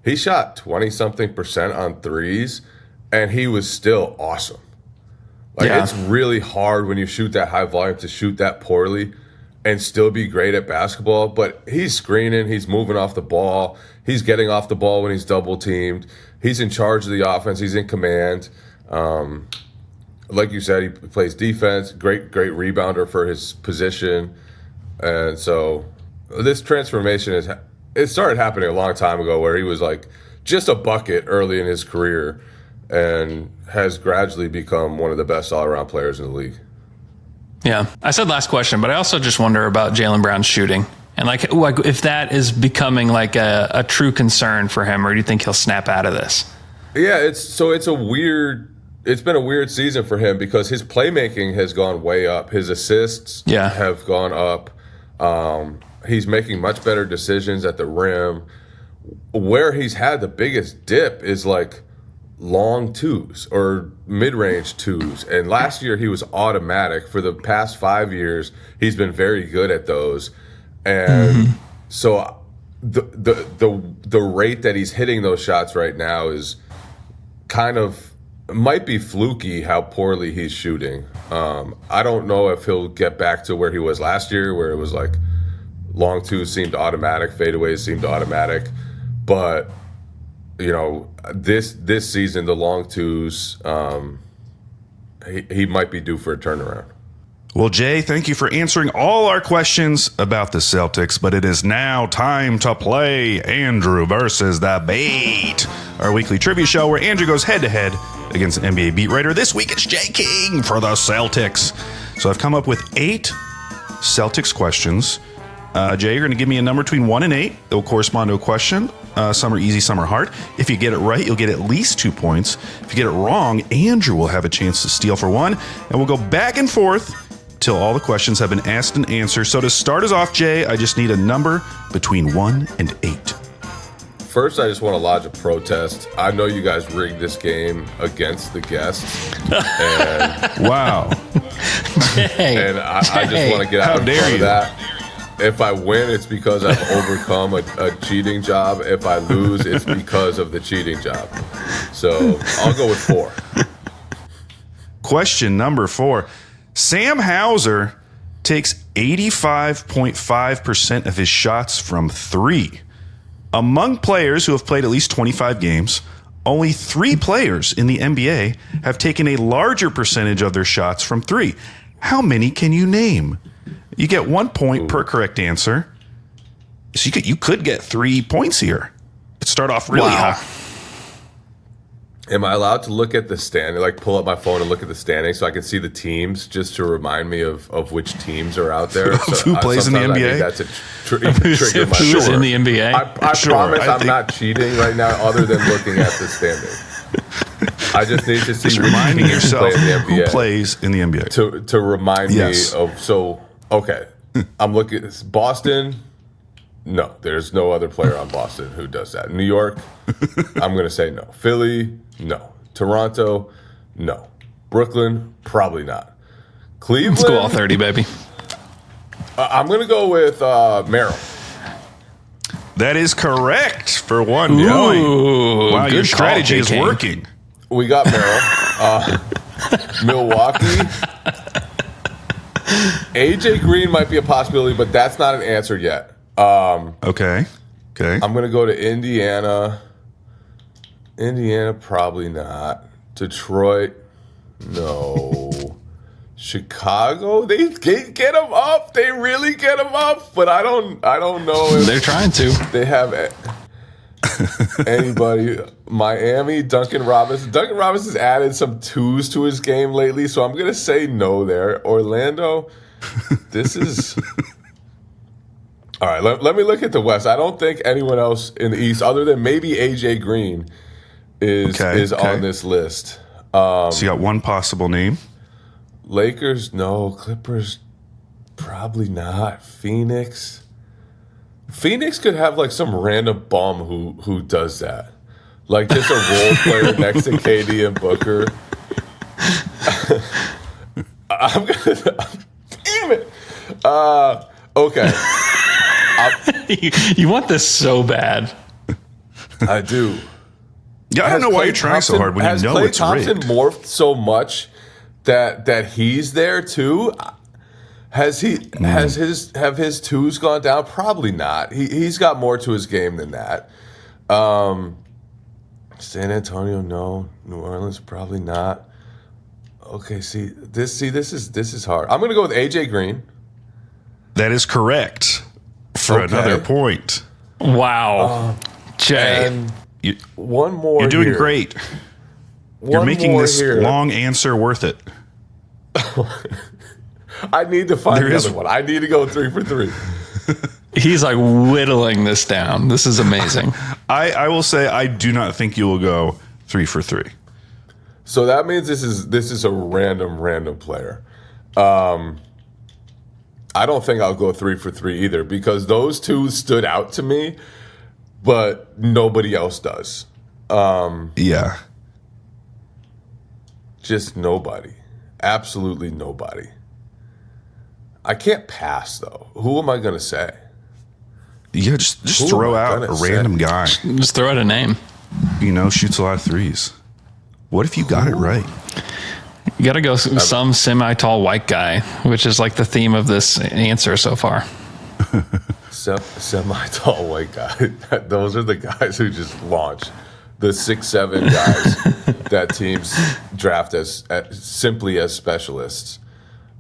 he shot 20-something% on threes, and he was still awesome. It's really hard when you shoot that high volume to shoot that poorly and still be great at basketball. But he's screening, he's moving off the ball, he's getting off the ball when he's double teamed, he's in charge of the offense, he's in command. Like you said, he plays defense, great rebounder for his position. And so this transformation it started happening a long time ago where he was just a bucket early in his career and has gradually become one of the best all-around players in the league. Yeah. I said last question, but I also just wonder about Jaylen Brown's shooting and if that is becoming a true concern for him, or do you think he'll snap out of this? Yeah, it's been a weird season for him because his playmaking has gone way up. His assists have gone up. He's making much better decisions at the rim. Where he's had the biggest dip is like long twos or mid-range twos. And last year he was automatic. For the past 5 years, he's been very good at those. And so the rate that he's hitting those shots right now is kind of might be fluky how poorly he's shooting. I don't know if he'll get back to where he was last year, where it was like long twos seemed automatic, fadeaways seemed automatic. But you know, this season, the long twos, he might be due for a turnaround. Well, Jay, thank you for answering all our questions about the Celtics, but it is now time to play Andrew versus the Beat, our weekly trivia show where Andrew goes head-to-head against an NBA beat writer. This week, it's Jay King for the Celtics. So I've come up with 8 Celtics questions. Jay, you're going to give me a number between 1 and 8 that will correspond to a question. Some are easy, some are hard. If you get it right, you'll get at least 2 points. If you get it wrong, Andrew will have a chance to steal for 1. And we'll go back and forth till all the questions have been asked and answered. So to start us off, Jay, I just need a number between 1 and 8. First, I just want to lodge a protest. I know you guys rigged this game against the guests. And, Wow. and I just want to get out in front of that. If I win, it's because I've overcome a cheating job. If I lose, it's because of the cheating job. So I'll go with 4. Question number 4. Sam Hauser takes 85.5% of his shots from 3. Among players who have played at least 25 games, only 3 players in the NBA have taken a larger percentage of their shots from 3. How many can you name? You get 1 point per correct answer. So you could get 3 points here. Start off really high. Am I allowed to look at the standing, like pull up my phone and look at the standing so I can see the teams just to remind me of which teams are out there? Who plays in the NBA? I need that to trigger my Who's in the NBA? I promise I'm not cheating right now other than looking at the standing. I just need to see Just reminding yourself who NBA plays in the NBA. to remind me of. So, okay, I'm looking at Boston. No, there's no other player on Boston who does that. New York, I'm going to say no. Philly, no. Toronto, no. Brooklyn, probably not. Cleveland. Let's go all 30, baby. I'm going to go with Merrill. That is correct for 1 point. Wow, your good strategy call, is J-King. working. We got Merrill. Milwaukee. AJ Green might be a possibility, but that's not an answer yet. Okay. I'm going to go to Indiana. Indiana, probably not. Detroit, no. Chicago, they get them up. They really get them up, but I don't know if They're trying to. they have anybody. Miami, Duncan Robinson. Duncan Robinson's added some 2s to his game lately, so I'm going to say no there. Orlando, this is... All right, let me look at the West. I don't think anyone else in the East, other than maybe AJ Green, is on this list. So you got 1 possible name. Lakers, no. Clippers, probably not. Phoenix could have like some random bum who does that, like just a role player next to KD and Booker. Damn it. Okay. You want this so bad. I do. Yeah, I don't know why you're trying so hard when you know it's rigged. Has Klay Thompson morphed so much that he's there too? Have his 2s gone down? Probably not. He's got more to his game than that. San Antonio, no. New Orleans, probably not. Okay, this is hard. I'm gonna go with AJ Green. That is correct for another point. Wow. Jay. One more. You're doing here. great. You're making this long answer worth it. I need to find another one. I need to go 3 for 3. He's like whittling this down. This is amazing. I will say I do not think you will go 3 for 3. So that means this is a random player. I don't think I'll go 3 for 3 either because those two stood out to me, but nobody else does. Yeah. Just nobody. Absolutely nobody. I can't pass, though. Who am I going to say? Yeah, just throw out a random guy. Just throw out a name. Shoots a lot of threes. What if you got it right? You got to go some semi-tall white guy, which is like the theme of this answer so far. Semi-tall white guy. Those are the guys who just launch. The 6'7" guys that teams draft as simply as specialists.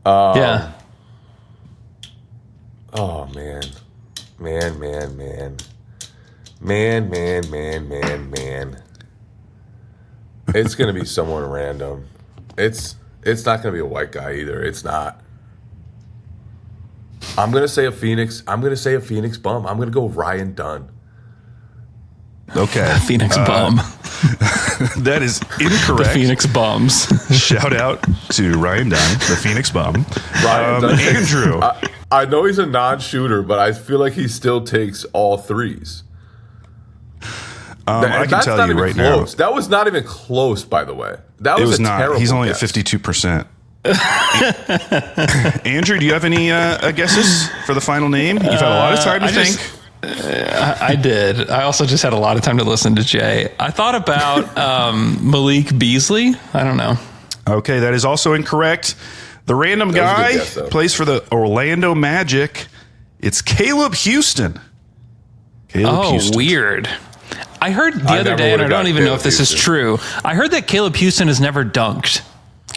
Yeah. Oh, man. Man. It's going to be someone random. It's not going to be a white guy either. It's not. I'm going to say a Phoenix bum. I'm going to go Ryan Dunn. Okay. Phoenix bum. That is incorrect. The Phoenix bums. Shout out to Ryan Dunn, the Phoenix bum. Ryan Dunn. Andrew. I know he's a non-shooter, but I feel like he still takes all threes. I can tell you right now. That was not even close, by the way. That was a terrible He's only guess. at 52%. Andrew, do you have any guesses for the final name? You've had a lot of time to think. I did. I also just had a lot of time to listen to Jay. I thought about Malik Beasley. I don't know. Okay, that is also incorrect. The random guy plays for the Orlando Magic. It's Caleb Houston. Houston. Weird. I heard the other day, and I don't even know if this is true. I heard that Caleb Houston has never dunked.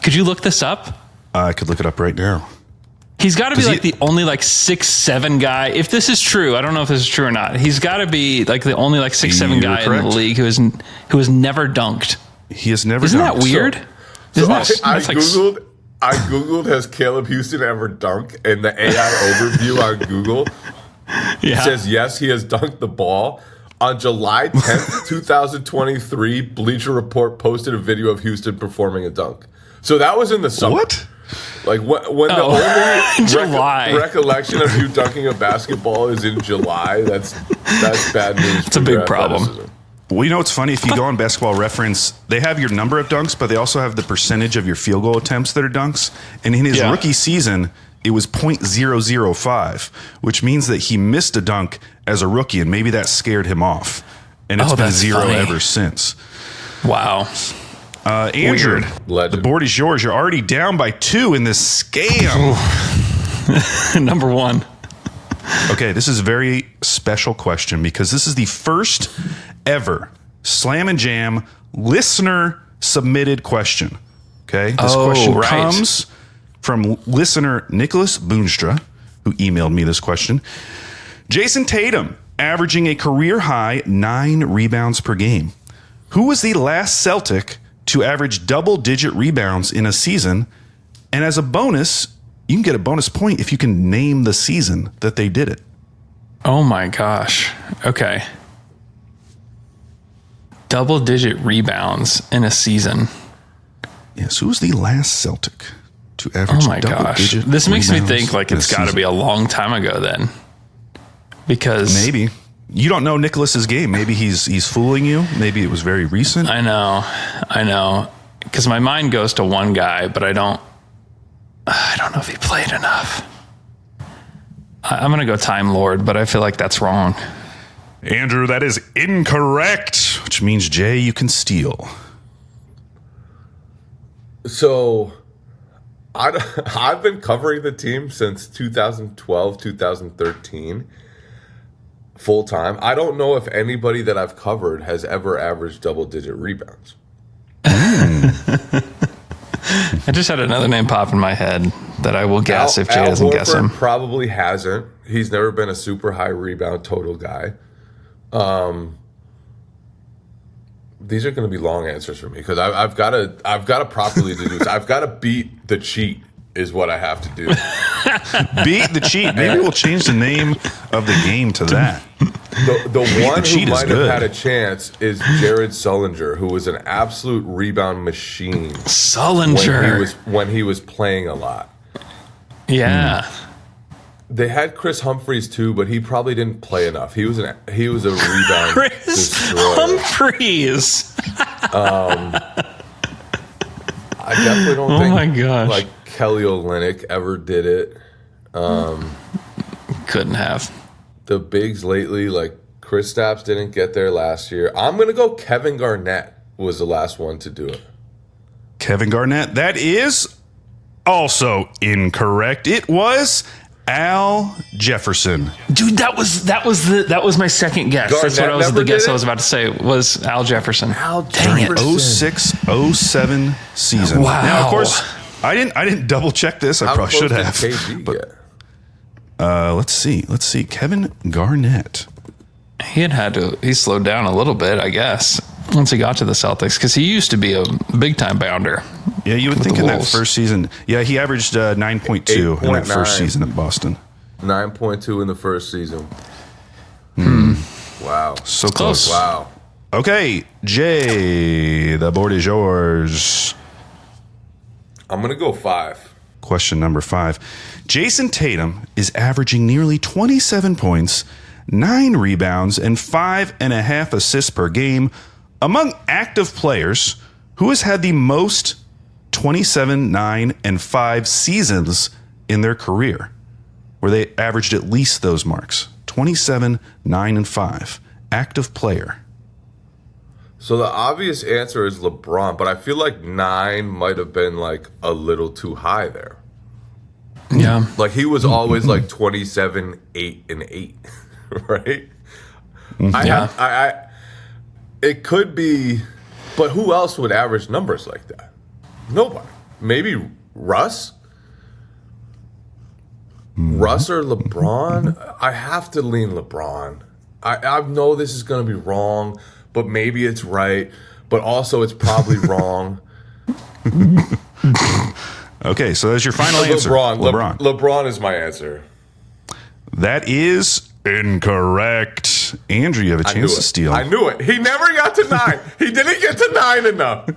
Could you look this up? I could look it up right now. He's got to be the only 6'7" guy. If this is true, I don't know if this is true or not. He's got to be the only 6'7" guy in the league who has never dunked. He has never. Isn't that weird? I googled has Caleb Houston ever dunked, and the AI overview on Google says yes, he has dunked the ball. On July 10th, 2023, Bleacher Report posted a video of Houston performing a dunk. So that was in the summer. What? When the only July recollection of you dunking a basketball is in July, that's bad news. It's a big problem. Well, what's funny? If you go on Basketball Reference, they have your number of dunks, but they also have the percentage of your field goal attempts that are dunks. And in his rookie season, it was .005, which means that he missed a dunk as a rookie, and maybe that scared him off. And it's been zero ever since. Wow. Andrew, the board is yours. You're already down by 2 in this scam. Number 1. Okay, this is a very special question because this is the first ever Slam and Jam listener submitted question. Okay, this question comes from listener Nicholas Boonstra, who emailed me this question. Jason Tatum, averaging a career high 9 rebounds per game. Who was the last Celtic to average double-digit rebounds in a season? And as a bonus, you can get a bonus point if you can name the season that they did it. Oh my gosh. Okay. Double-digit rebounds in a season. Yes, who was the last Celtic to average double-digit rebounds? This makes me think it's got to be a long time ago then. Because maybe you don't know Nicholas's game. Maybe he's fooling you. Maybe it was very recent. I know. Because my mind goes to one guy, but I don't know if he played enough. I'm going to go Time Lord, but I feel like that's wrong. Andrew, that is incorrect, which means, Jay, you can steal. So I've been covering the team since 2012, 2013. Full time. I don't know if anybody that I've covered has ever averaged double-digit rebounds. I just had another name pop in my head that I will guess if Jay doesn't guess him. Probably hasn't. He's never been a super high rebound total guy. These are going to be long answers for me because I've got to properly deduce. I've got to beat the cheat. Is what I have to do. Beat the cheat. Maybe we'll change the name of the game to that. The one who might have had a chance is Jared Sullinger, who was an absolute rebound machine. Sullinger. When he was playing a lot. Yeah. They had Chris Humphries too, but he probably didn't play enough. He was a rebound Chris destroyer. Humphries. I definitely don't Oh think my gosh. like Kelly Olynyk ever did it. Couldn't have. The bigs lately, like Kristaps didn't get there last year. I'm gonna go Kevin Garnett was the last one to do it. Kevin Garnett. That is also incorrect. It was Al Jefferson. Dude, that was my second guess. That's what Garnett the never guess did I it? was about to say was Al Jefferson. Dang it. 06-07 season. Wow. Now, of course, I didn't double check this. I probably should have. KD But, get? let's see. Kevin Garnett. He slowed down a little bit, I guess, once he got to the Celtics, because he used to be a big time bounder. Yeah, you would with think the in that Wolves. first season. Yeah, he averaged 9.2 in that first 8.9. season at Boston. 9.2 in the first season. Wow. So close. Wow. Okay, Jay, the board is yours. I'm gonna go 5. Question number 5. Jason Tatum is averaging nearly 27 points, 9 rebounds, and 5.5 assists per game among active players. Who has had the most 27, 9, and 5 seasons in their career, where they averaged at least those marks? 27, 9, and 5. Active player. So the obvious answer is LeBron, but I feel like 9 might have been like a little too high there. Yeah. Like he was always like 27, 8, and 8, right? Yeah. It could be, but who else would average numbers like that? Nobody. Maybe Russ? Russ or LeBron? I have to lean LeBron. I know this is going to be wrong, but maybe it's right. But also it's probably wrong. Okay, so that's your final answer. LeBron. LeBron is my answer. That is incorrect. Andrew, you have a chance to steal. I knew it. He never got to 9. He didn't get to 9 enough.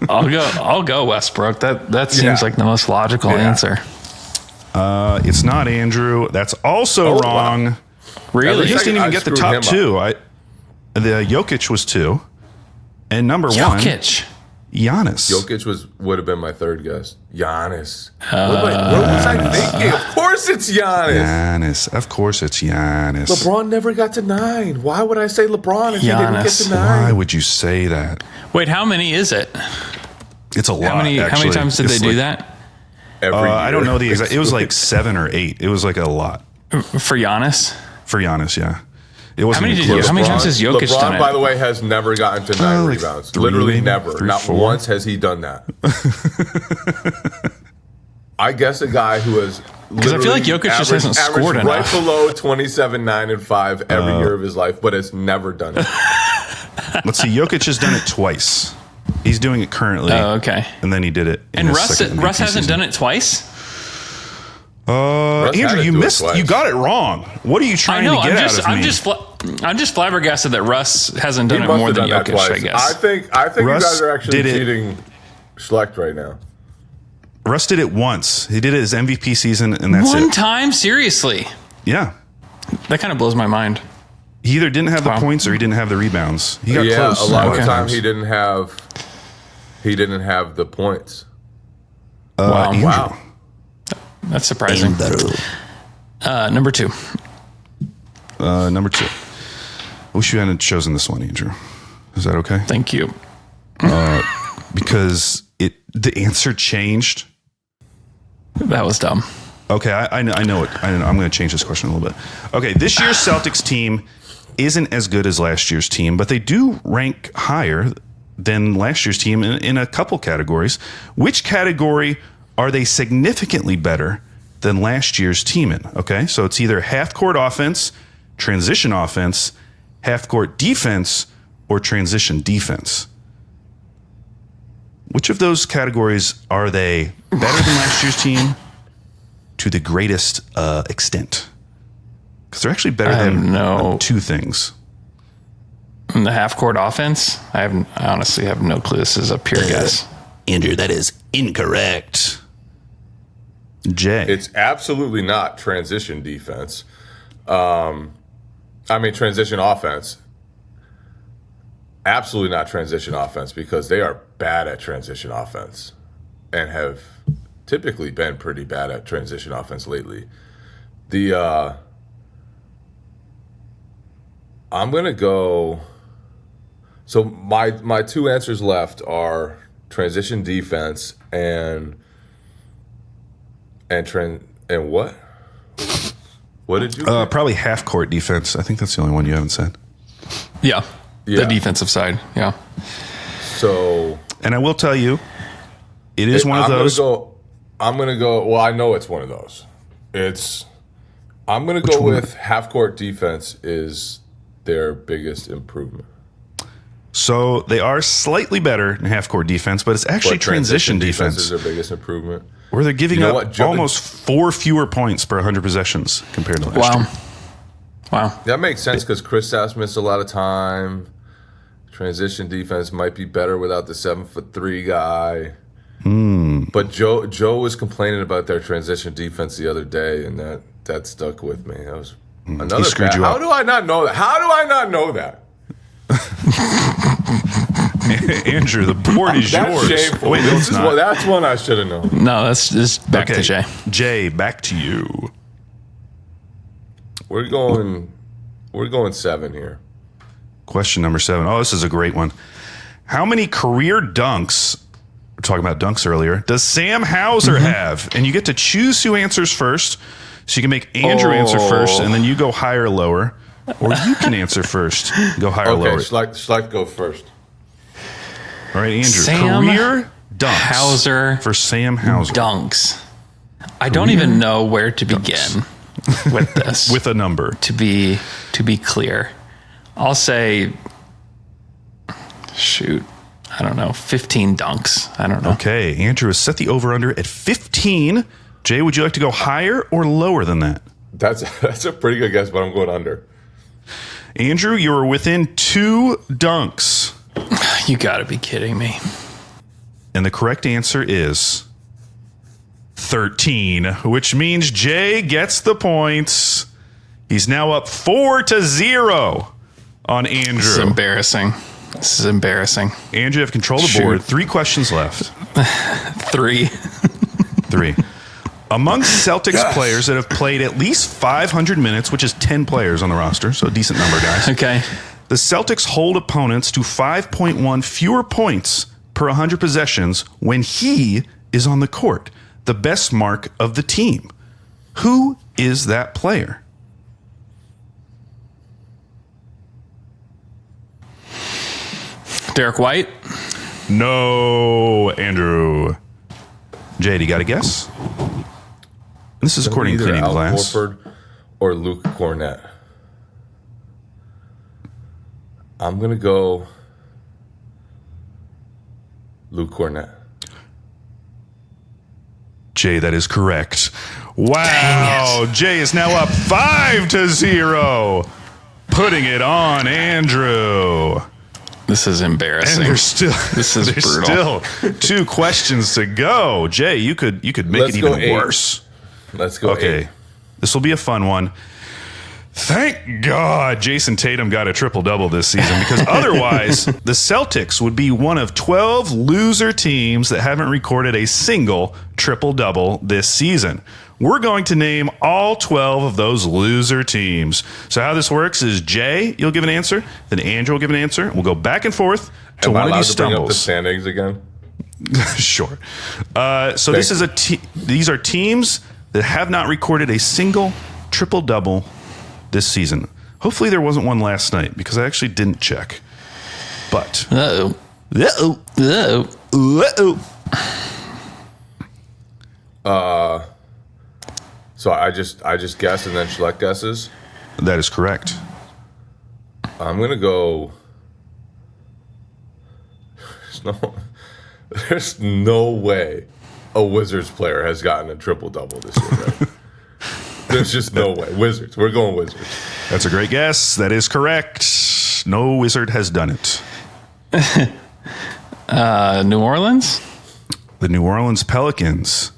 I'll go Westbrook. That seems like the most logical answer. It's not Andrew. That's also wrong. Wow. Really? You just didn't even I get the screwed top him 2. The Jokic was 2. And number 1, Jokic. Giannis. Jokic would have been my third guess. Giannis. What was I thinking? Of course it's Giannis. Giannis. Of course it's Giannis. LeBron never got to 9. Why would I say LeBron if he didn't get Giannis. to 9? Why would you say that? Wait, how many is it? It's a lot. How many actually. times did It's they do like- that? Every year. I don't know the exact. It was like 7 or 8. It was like a lot For Giannis? for Giannis. Yeah, it wasn't How many even did you- close. how many times has Jokic LeBron, done it? by the way, has never gotten to 9 like rebounds. 3, Literally maybe? never. 3, Not 4. once has he done that. I guess a guy who has Because I feel like Jokic just hasn't scored right enough. below 27, 9, and 5 every year of his life, but has never done it. Let's see. Jokic has done it twice. He's doing it currently. Oh, okay. And then he did it. And Russ hasn't done it twice? Russ Andrew, had to you do it missed. twice. You got it wrong. What are you I trying know. to get out of me? I'm just flabbergasted that Russ hasn't done He it must more have than done that Jokic, twice. I guess. I think Russ you guys are actually did it. cheating Schlecht right now. Russ did it once. He did it his MVP season, and that's One it. time? Seriously? Yeah. That kind of blows my mind. He either didn't have the Wow. points or he didn't have the rebounds. He got Yeah, close. a lot of Okay. the time he didn't have the points. Wow. Andrew. Wow. That's surprising. Number 2. Number 2. I wish you hadn't chosen this one, Andrew. Is that okay? Thank you. Because the answer changed. That was dumb. Okay, I know it. I'm going to change this question a little bit. Okay, this year's Celtics team isn't as good as last year's team, but they do rank higher than last year's team in a couple categories. Which category are they significantly better than last year's team in? Okay, so it's either half-court offense, transition offense, half-court defense, or transition defense. Which of those categories are they better than last year's team to the greatest extent? Because they're actually better than 2 things. In the half-court offense, I honestly have no clue. This is a pure guess. Andrew, that is incorrect. Jay. It's absolutely not transition defense. Transition offense. Absolutely not transition offense, because they are bad at transition offense and have typically been pretty bad at transition offense lately. I'm going to go. So my two answers left are transition defense and what? What did you? Probably half court defense. I think that's the only one you haven't said. Yeah. The defensive side. Yeah. So. And I will tell you, it is one of those. I'm going to go. Well, I know it's one of those. I'm going to go with half court defense is their biggest improvement. So they are slightly better in half court defense, but it's actually transition defense is their biggest improvement. Where they're giving up almost 4 fewer points per 100 possessions compared to last year. Wow. That makes sense because Kristaps missed a lot of time. Transition defense might be better without the 7'3" guy. But Joe was complaining about their transition defense the other day, and that stuck with me. That was another. He screwed you up. How do I not know that? How do I not know that? Andrew, the board is yours. That's shameful. Wait, that's one I should have known. No, that's just back to Jay. Jay, back to you. We're going 7 here. Question number 7. Oh, this is a great one. How many career dunks, we're talking about dunks earlier, does Sam Hauser have? And you get to choose who answers first. So you can make Andrew answer first, and then you go higher or lower. Or you can answer first, go higher or lower. Okay, Schlecht go first. All right, Andrew. Sam career dunks Hauser for Sam Hauser. Dunks. I don't even know where to begin with this. With a number. To be clear. I'll say, I don't know, 15 dunks. I don't know. Okay, Andrew has set the over-under at 15. Jay, would you like to go higher or lower than that? That's a pretty good guess, but I'm going under. Andrew, you are within 2 dunks. You got to be kidding me. And the correct answer is 13, which means Jay gets the points. He's now up 4-0 on Andrew. This is embarrassing. Andrew, you have control of the board. 3 questions left. 3. 3. Among Celtics players that have played at least 500 minutes, which is 10 players on the roster, so a decent number, guys. Okay. The Celtics hold opponents to 5.1 fewer points per 100 possessions when he is on the court, the best mark of the team. Who is that player? Derek White? No, Andrew. Jay, do you got a guess? This is according to Cleaning Al Glass. Horford or Luke Cornett. I'm going to go Luke Cornett. Jay, that is correct. Wow. Jay is now up 5-0. Putting it on Andrew. This is embarrassing. And this is brutal. Still 2 questions to go. Jay, you could make it even worse. Let's go. Okay. 8. This will be a fun one. Thank God Jason Tatum got a triple-double this season, because otherwise the Celtics would be one of 12 loser teams that haven't recorded a single triple-double this season. We're going to name all 12 of those loser teams. So how this works is Jay, you'll give an answer, then Andrew will give an answer. We'll go back and forth till one of you stumbles. Bring up the stumbles. standings again? Sure. So this is these are teams that have not recorded a single triple-double this season. Hopefully there wasn't one last night, because I actually didn't check. But So I just guessed and then Schlecht guesses? That is correct. I'm going to go... There's no way a Wizards player has gotten a triple-double this year, right? There's just no way. Wizards. We're going Wizards. That's a great guess. That is correct. No Wizard has done it. New Orleans? The New Orleans Pelicans.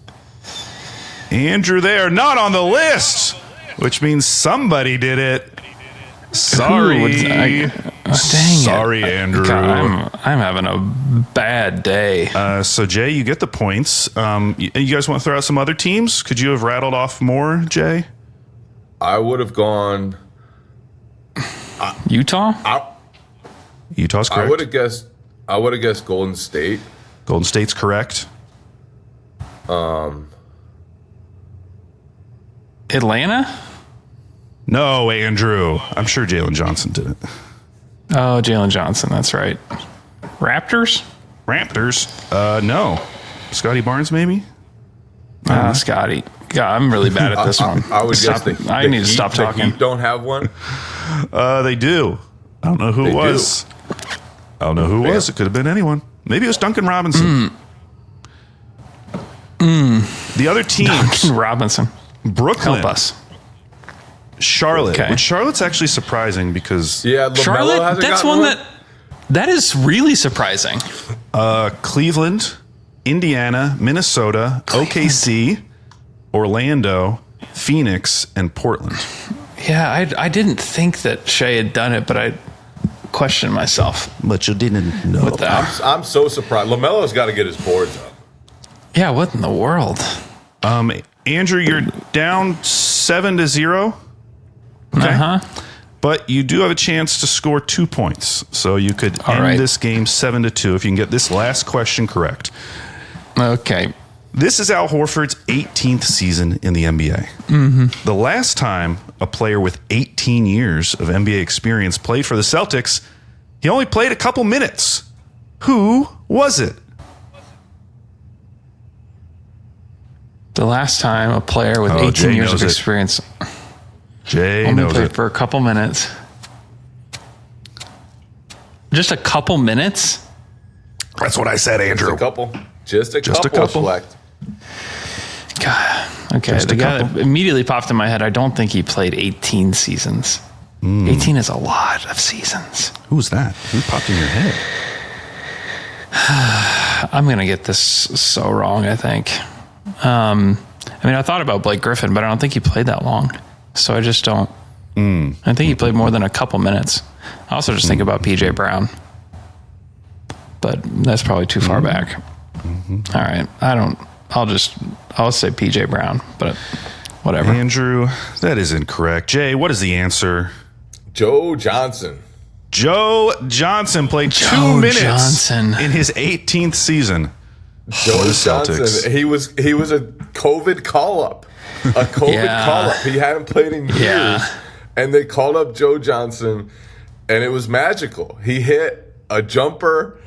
Andrew, they are not on the list, which means somebody did it. Sorry. Dang Sorry, it. Andrew. God, I'm having a bad day. So, Jay, you get the points. You guys want to throw out some other teams? Could you have rattled off more, Jay? I would have gone Utah? Utah's correct. I would have guessed Golden State. Golden State's correct. Atlanta? No, Andrew. I'm sure Jaylen Johnson did it. Oh, Jaylen Johnson. That's right. Raptors? No. Scotty Barnes, maybe? Scotty. God, I'm really bad at this one. I would Stop. guess I need to stop talking. The Heat don't have one. They do. I don't know who it was. I don't know who it was. It could have been anyone. Maybe it was Duncan Robinson. The other teams. Duncan Robinson. Brooklyn. Help us. Charlotte. Okay. Which Charlotte's actually surprising because Yeah, LaMelo Charlotte, hasn't that's gotten one that is really surprising. Cleveland, Indiana, Minnesota, OKC, Orlando, Phoenix, and Portland. Yeah, I didn't think that Shea had done it, but I questioned myself But you didn't know. with that. I'm so surprised. LaMelo's got to get his boards up. Yeah, what in the world? Andrew, you're down 7-0. Okay. Uh-huh. But you do have a chance to score 2 points. So you could end this game 7-2 if you can get this last question correct. Okay. This is Al Horford's 18th season in the NBA. Mm-hmm. The last time a player with 18 years of NBA experience played for the Celtics, he only played a couple minutes. Who was it? The last time a player with 18 Jay years knows of it. experience Jay only knows played it. for a couple minutes. Just a couple minutes? That's what I said, Andrew. Just a couple. Schlecht. God. Okay. Just The a guy couple. that immediately popped in my head, I don't think he played 18 seasons. 18 is a lot of seasons. Who was that? Who popped in your head? I'm going to get this so wrong, I think. I mean, I thought about Blake Griffin, but I don't think he played that long. So I just don't. I think he played more than a couple minutes. I also just think about PJ Brown. But that's probably too far back. All right. I'll say PJ Brown, but whatever. Andrew, that is incorrect. Jay, what is the answer? Joe Johnson. Joe Johnson played 2 minutes in his 18th season. Joe Johnson. He was a COVID call-up. A COVID call-up. He hadn't played in years. Yeah. And they called up Joe Johnson, and it was magical. He hit a jumper,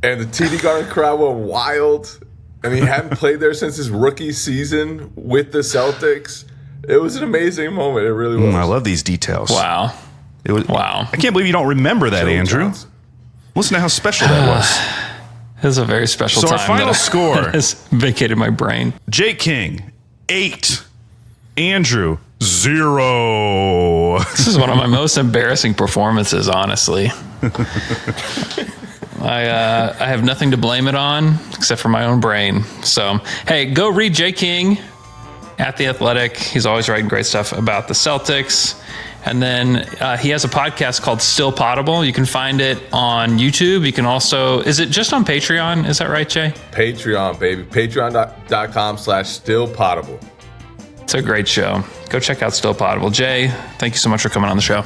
and the TD Garden crowd went wild. And he hadn't played there since his rookie season with the Celtics. It was an amazing moment. It really was. I love these details. Wow. Wow. I can't believe you don't remember that, Joe Andrew. Johnson. Listen to how special that was. It was a very special So time. our final score. has vacated my brain. Jay King, 8. Andrew, 0. This is one of my most embarrassing performances, honestly. I have nothing to blame it on except for my own brain. So, hey, go read Jay King at The Athletic. He's always writing great stuff about the Celtics. And then he has a podcast called Still Potable. You can find it on YouTube. You can also, is it just on Patreon? Is that right, Jay? Patreon, baby. Patreon.com/stillpotable. It's a great show. Go check out Still Potable. Jay, thank you so much for coming on the show.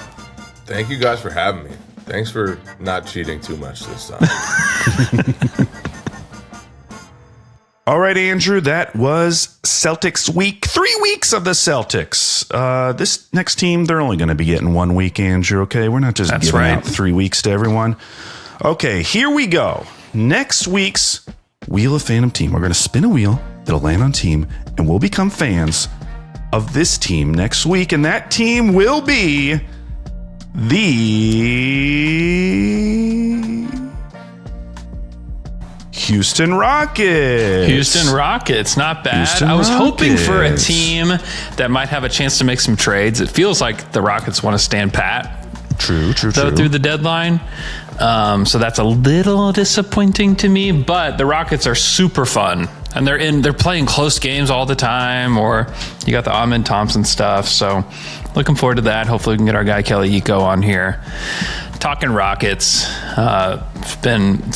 Thank you guys for having me. Thanks for not cheating too much this time. All right, Andrew, that was Celtics week. 3 weeks of the Celtics. This next team, they're only going to be getting 1 week, Andrew, okay? We're not just giving out 3 weeks to everyone. Okay, here we go. Next week's Wheel of Phantom team. We're going to spin a wheel that'll land on team, and we'll become fans of this team next week. And that team will be the Houston Rockets. Houston Rockets, not bad. Houston I was hoping for a Rockets. team that might have a chance to make some trades. It feels like the Rockets want to stand pat True. through the deadline. So that's a little disappointing to me, but the Rockets are super fun And they're playing close games all the time, or you got the Amin Thompson stuff. So looking forward to that. Hopefully we can get our guy Kelly Iko on here. Talking Rockets. It's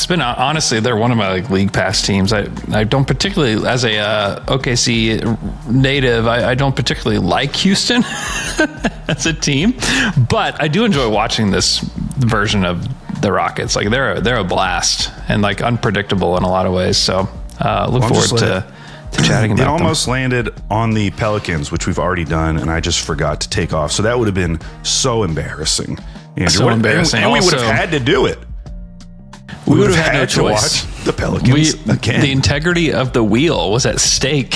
been honestly, they're one of my league pass teams. I don't particularly, as a OKC native, I don't particularly like Houston as a team, but I do enjoy watching this version of the Rockets. Like they're a blast and like unpredictable in a lot of ways. So look forward to chatting about it. Them. Almost landed on the Pelicans, which we've already done, and I just forgot to take off. So that would have been so embarrassing. Andrew. So embarrassing. And we would Also, have had to do it. We would have had no to choice. watch the Pelicans again. The integrity of the wheel was at stake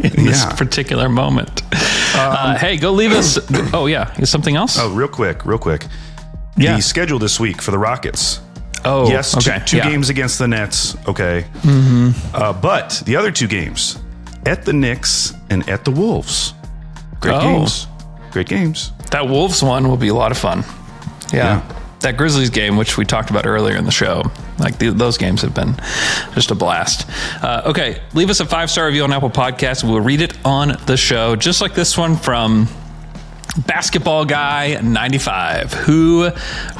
in this particular moment. Hey, go leave us. Oh, yeah. Is something else? Oh, real quick. Yeah. The schedule this week for the Rockets. Oh, yes, okay. two games against the Nets. Okay. But the other 2 games at the Knicks and at the Wolves. Great games. That Wolves one will be a lot of fun. Yeah. That Grizzlies game, which we talked about earlier in the show, like those games have been just a blast. Okay, leave us a 5-star review on Apple Podcasts. We'll read it on the show, just like this one from Basketball Guy 95, who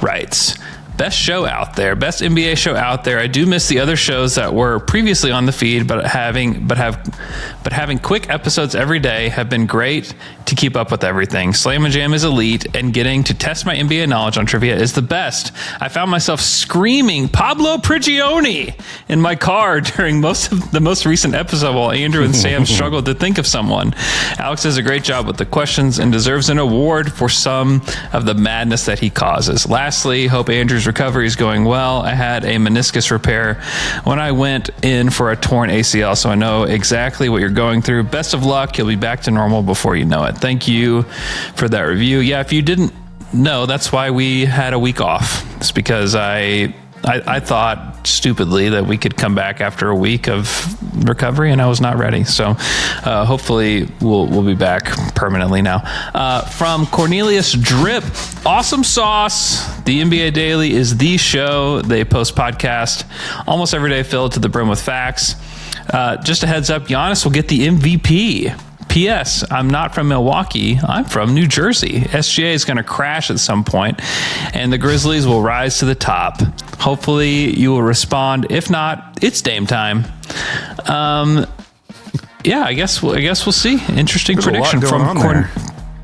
writes, best show out there, best NBA show out there. I do miss the other shows that were previously on the feed, but having quick episodes every day have been great to keep up with everything. Slam and Jam is elite, and getting to test my NBA knowledge on trivia is the best. I found myself screaming Pablo Prigioni in my car during most of the most recent episode while Andrew and Sam struggled to think of someone. Alex does a great job with the questions and deserves an award for some of the madness that he causes. Lastly, hope Andrew's recovery is going well. I had a meniscus repair when I went in for a torn ACL, so I know exactly what you're going through. Best of luck. You'll be back to normal before you know it. Thank you for that review. Yeah, if you didn't know, that's why we had a week off. It's because I thought stupidly that we could come back after a week of recovery, and I was not ready. So hopefully we'll be back permanently now. From Cornelius Drip, awesome sauce. The NBA Daily is the show. They post podcast almost every day filled to the brim with facts. Just a heads up, Giannis will get the MVP. P.S. I'm not from Milwaukee. I'm from New Jersey. SGA is going to crash at some point, and the Grizzlies will rise to the top. Hopefully, you will respond. If not, it's Dame time. Yeah, I guess we'll see. Interesting There's prediction from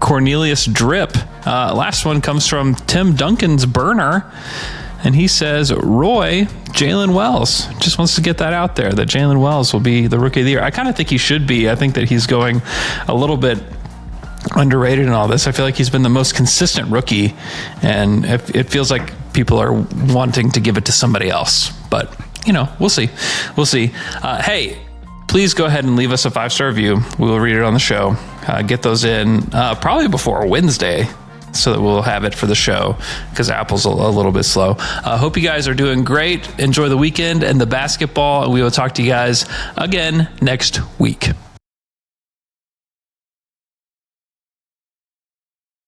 Cornelius Drip. Last one comes from Tim Duncan's burner. And he says, Roy, Jaylen Wells. Just wants to get that out there, that Jaylen Wells will be the Rookie of the Year. I kind of think he should be. I think that he's going a little bit underrated in all this. I feel like he's been the most consistent rookie, and it feels like people are wanting to give it to somebody else. But, we'll see. Hey, please go ahead and leave us a 5-star review. We will read it on the show. Get those in probably before Wednesday, so that we'll have it for the show, because Apple's a little bit slow. Hope you guys are doing great. Enjoy the weekend and the basketball. We will talk to you guys again next week.